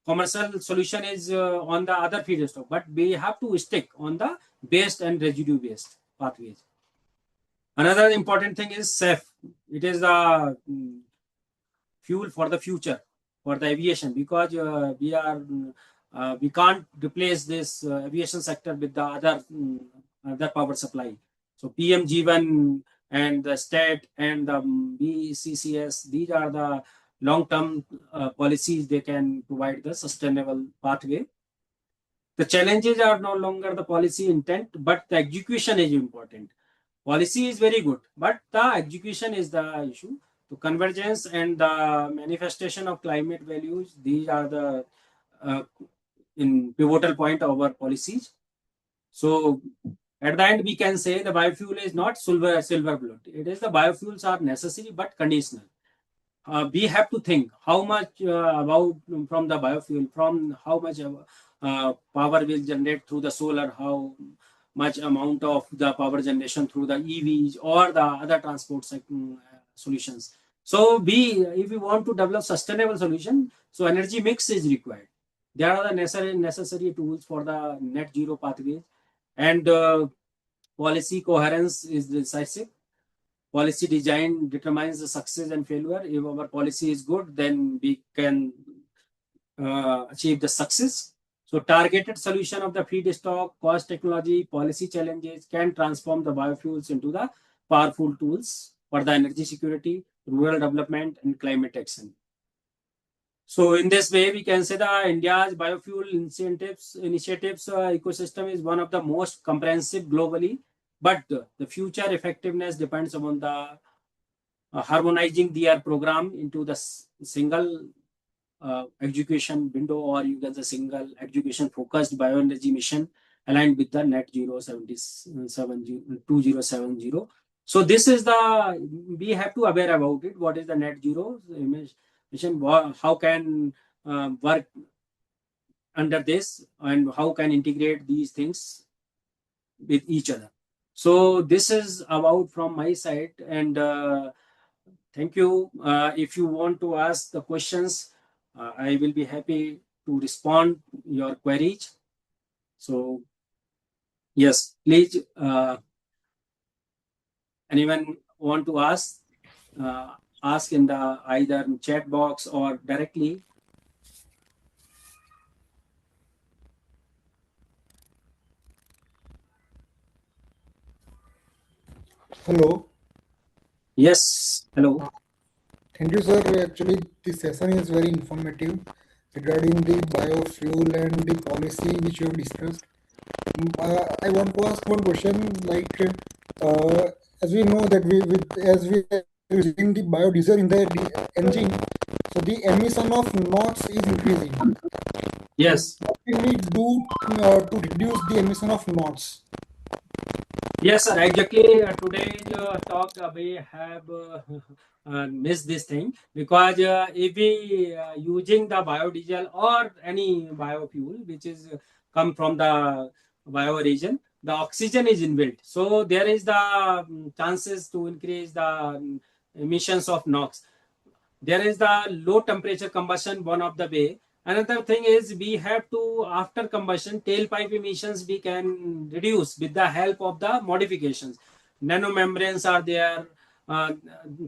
Speaker 2: commercial solution is on the other feedstock, but we have to stick on the based and residue based pathways. Another important thing is SAF. It is the fuel for the future for the aviation because we can't replace this aviation sector with the other power supply. So PMG1 and the state and the BCCS, these are the long-term policies. They can provide the sustainable pathway. The challenges are no longer the policy intent, but the execution is important. Policy is very good, but the execution is the issue. So convergence and the manifestation of climate values, these are the in pivotal point of our policies. So at the end, we can say the biofuel is not silver bullet. It is the biofuels are necessary but conditional. We have to think how much about from the biofuel, from how much power will generate through the solar, how much amount of the power generation through the EVs or the other transport solutions. So if we want to develop sustainable solution, so energy mix is required. There are the necessary tools for the net zero pathways, and policy coherence is decisive. Policy design determines the success and failure. If our policy is good, then we can achieve the success. So targeted solution of the feedstock, cost, technology, policy challenges can transform the biofuels into the powerful tools for the energy security, rural development, and climate action. So in this way, we can say that India's biofuel initiatives ecosystem is one of the most comprehensive globally, but the future effectiveness depends upon the harmonizing their program into the single education window, or you can say single education focused bioenergy mission aligned with the net zero 2070. So this is the, we have to aware about it. What is the net zero mission? How can work under this, and how can integrate these things with each other. So this is about from my side, and thank you. If you want to ask the questions, I will be happy to respond your queries. So yes, please. Anyone want to ask? Ask in the either chat box or directly.
Speaker 3: Hello.
Speaker 2: Yes. Hello.
Speaker 3: Thank you, sir. Actually, this session is very informative regarding the biofuel and the policy which you have discussed. I want to ask one question. Like, as we know that as we are using the biodiesel in the engine, so the emission of NOx is increasing.
Speaker 2: Yes.
Speaker 3: What can we do to reduce the emission of NOx?
Speaker 2: Yes, sir. Exactly. Today's talk we have missed this thing, because if we using the biodiesel or any biofuel which is come from the bio region, the oxygen is inbuilt. So there is the chances to increase the emissions of NOx. There is the low temperature combustion, one of the way. Another thing is we have to, after combustion, tailpipe emissions we can reduce with the help of the modifications. Nanomembranes are there,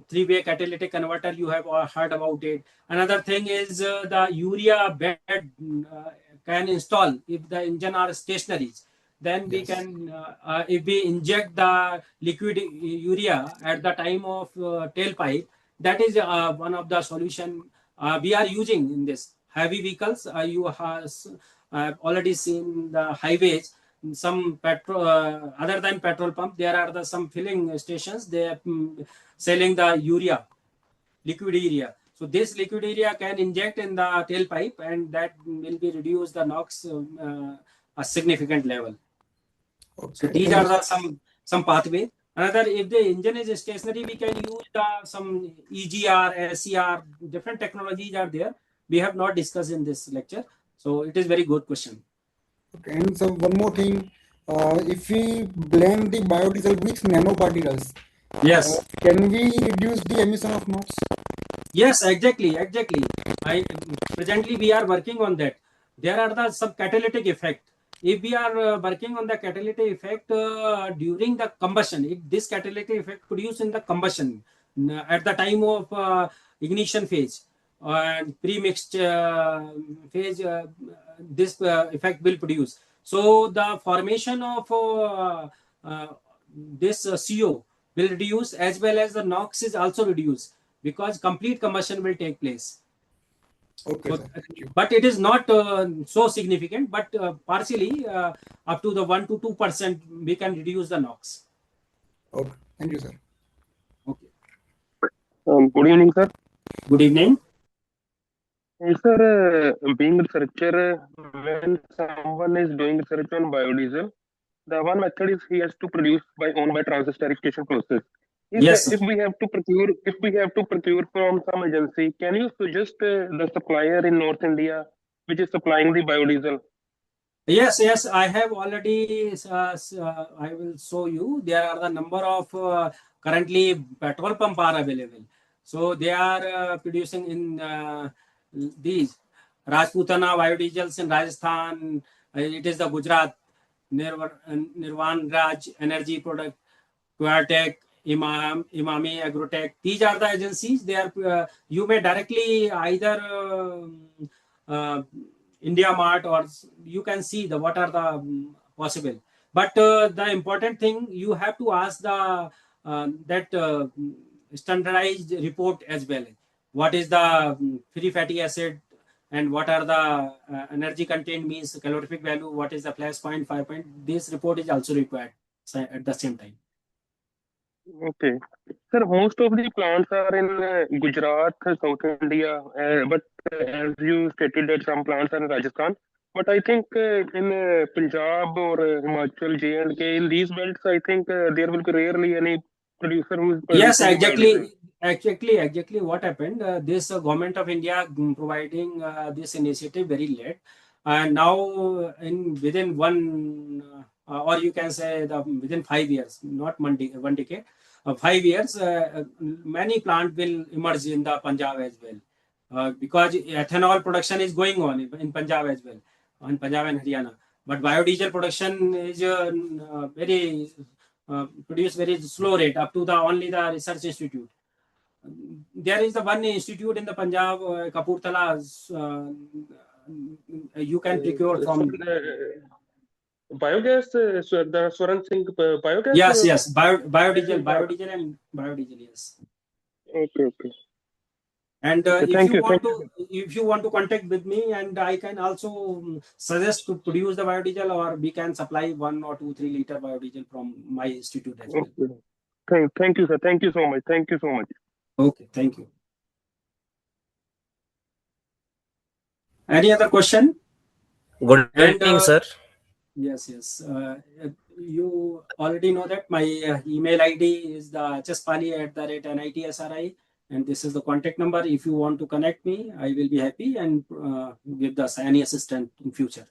Speaker 2: three-way catalytic converter, you have heard about it. Another thing is the urea bed can install if the engine are stationary. then we
Speaker 3: Yes.
Speaker 2: can, if we inject the liquid urea at the time of tailpipe, that is one of the solution we are using in this heavy vehicles. You have already seen the highways. Some petrol, other than petrol pump, there are some filling stations. They are selling the urea, liquid urea. So this liquid urea can inject in the tailpipe, and that will be reduce the NOx a significant level. So
Speaker 3: Okay.
Speaker 2: these
Speaker 3: Thank
Speaker 2: are
Speaker 3: you,
Speaker 2: the
Speaker 3: sir.
Speaker 2: some pathway. Another, if the engine is stationary, we can use some EGR, SCR, different technologies are there. We have not discussed in this lecture. So it is very good question.
Speaker 3: Okay. And so one more thing, if we blend the biodiesel with nanoparticles,
Speaker 2: Yes.
Speaker 3: can we reduce the emission of NOx?
Speaker 2: Yes, exactly, exactly. I presently we are working on that. There are some catalytic effect. If we are working on the catalytic effect during the combustion, if this catalytic effect produced in the combustion at the time of ignition phase and pre-mixed phase, this effect will produce. So the formation of this CO will reduce, as well as the NOx is also reduced, because complete combustion will take place.
Speaker 3: Okay,
Speaker 2: So,
Speaker 3: sir. Thank you.
Speaker 2: but it is not so significant, but partially up to the 1 to 2% we can reduce the NOx.
Speaker 3: Okay. Thank you, sir.
Speaker 2: Okay.
Speaker 4: Good evening, sir.
Speaker 2: Good evening.
Speaker 4: Sir, being researcher, when someone is doing research on biodiesel, the one method is he has to produce by own by transesterification process.
Speaker 2: Yes, sir.
Speaker 4: If we have to procure from some agency, can you suggest the supplier in North India which is supplying the biodiesel?
Speaker 2: Yes, yes, I have already, I will show you. There are the number of currently petrol pump are available. So they are producing in these Rajputana biodiesels in Rajasthan. It is the Gujarat, Nirvan Raj Energy Product, Quatec, Imami Agrotech. These are the agencies. They are, you may directly either uh, India Mart, or you can see the what are the possible. But the important thing, you have to ask the that standardized report as well. What is the free fatty acid, and what are the energy content, means calorific value, what is the flash point, 5 point. This report is also required at the same time.
Speaker 4: Okay. Sir, most of the plants are in Gujarat, South India, but as you stated that some plants are in Rajasthan. But I think in Punjab or Himachal, J&K, in these belts, I think there will be rarely any producer who is
Speaker 2: Yes,
Speaker 4: producing biodiesel.
Speaker 2: exactly. What happened? This government of India providing this initiative very late, and now in within one, or you can say within 5 years, not one decade, 5 years, many plant will emerge in the Punjab as well, because ethanol production is going on in Punjab as well, in Punjab and Haryana. But biodiesel production is very produce very slow rate up to the only the research institute. There is the one institute in the Punjab, Kapurthala. You can procure from.
Speaker 4: Biogas, the Swaran Singh biogas?
Speaker 2: Yes. Biodiesel and biodiesel. Yes.
Speaker 4: Okay.
Speaker 2: And
Speaker 4: Okay,
Speaker 2: if
Speaker 4: thank
Speaker 2: you
Speaker 4: you.
Speaker 2: want to, if you want to contact with me, and I can also suggest to produce the biodiesel, or we can supply 1 or 2, 3 liter biodiesel from my institute as well.
Speaker 4: Okay. Thank you, sir. Thank you so much.
Speaker 2: Okay, thank you. Any other question?
Speaker 5: Good evening, sir.
Speaker 2: Yes. You already know that my email ID is the hspali@nitsri, and this is the contact number. If you want to connect me, I will be happy and give any assistance in future.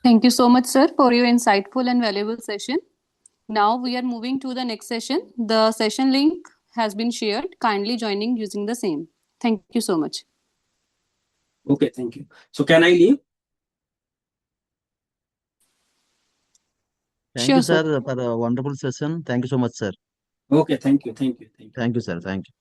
Speaker 1: Thank you so much, sir, for your insightful and valuable session. Now we are moving to the next session. The session link has been shared. Kindly joining using the same. Thank you so much.
Speaker 2: Okay, thank you. So can I leave?
Speaker 5: Thank
Speaker 1: Sure,
Speaker 5: you,
Speaker 1: sir.
Speaker 5: sir, for a wonderful session. Thank you so much, sir.
Speaker 2: Okay, thank you.
Speaker 5: Thank you, sir. Thank you.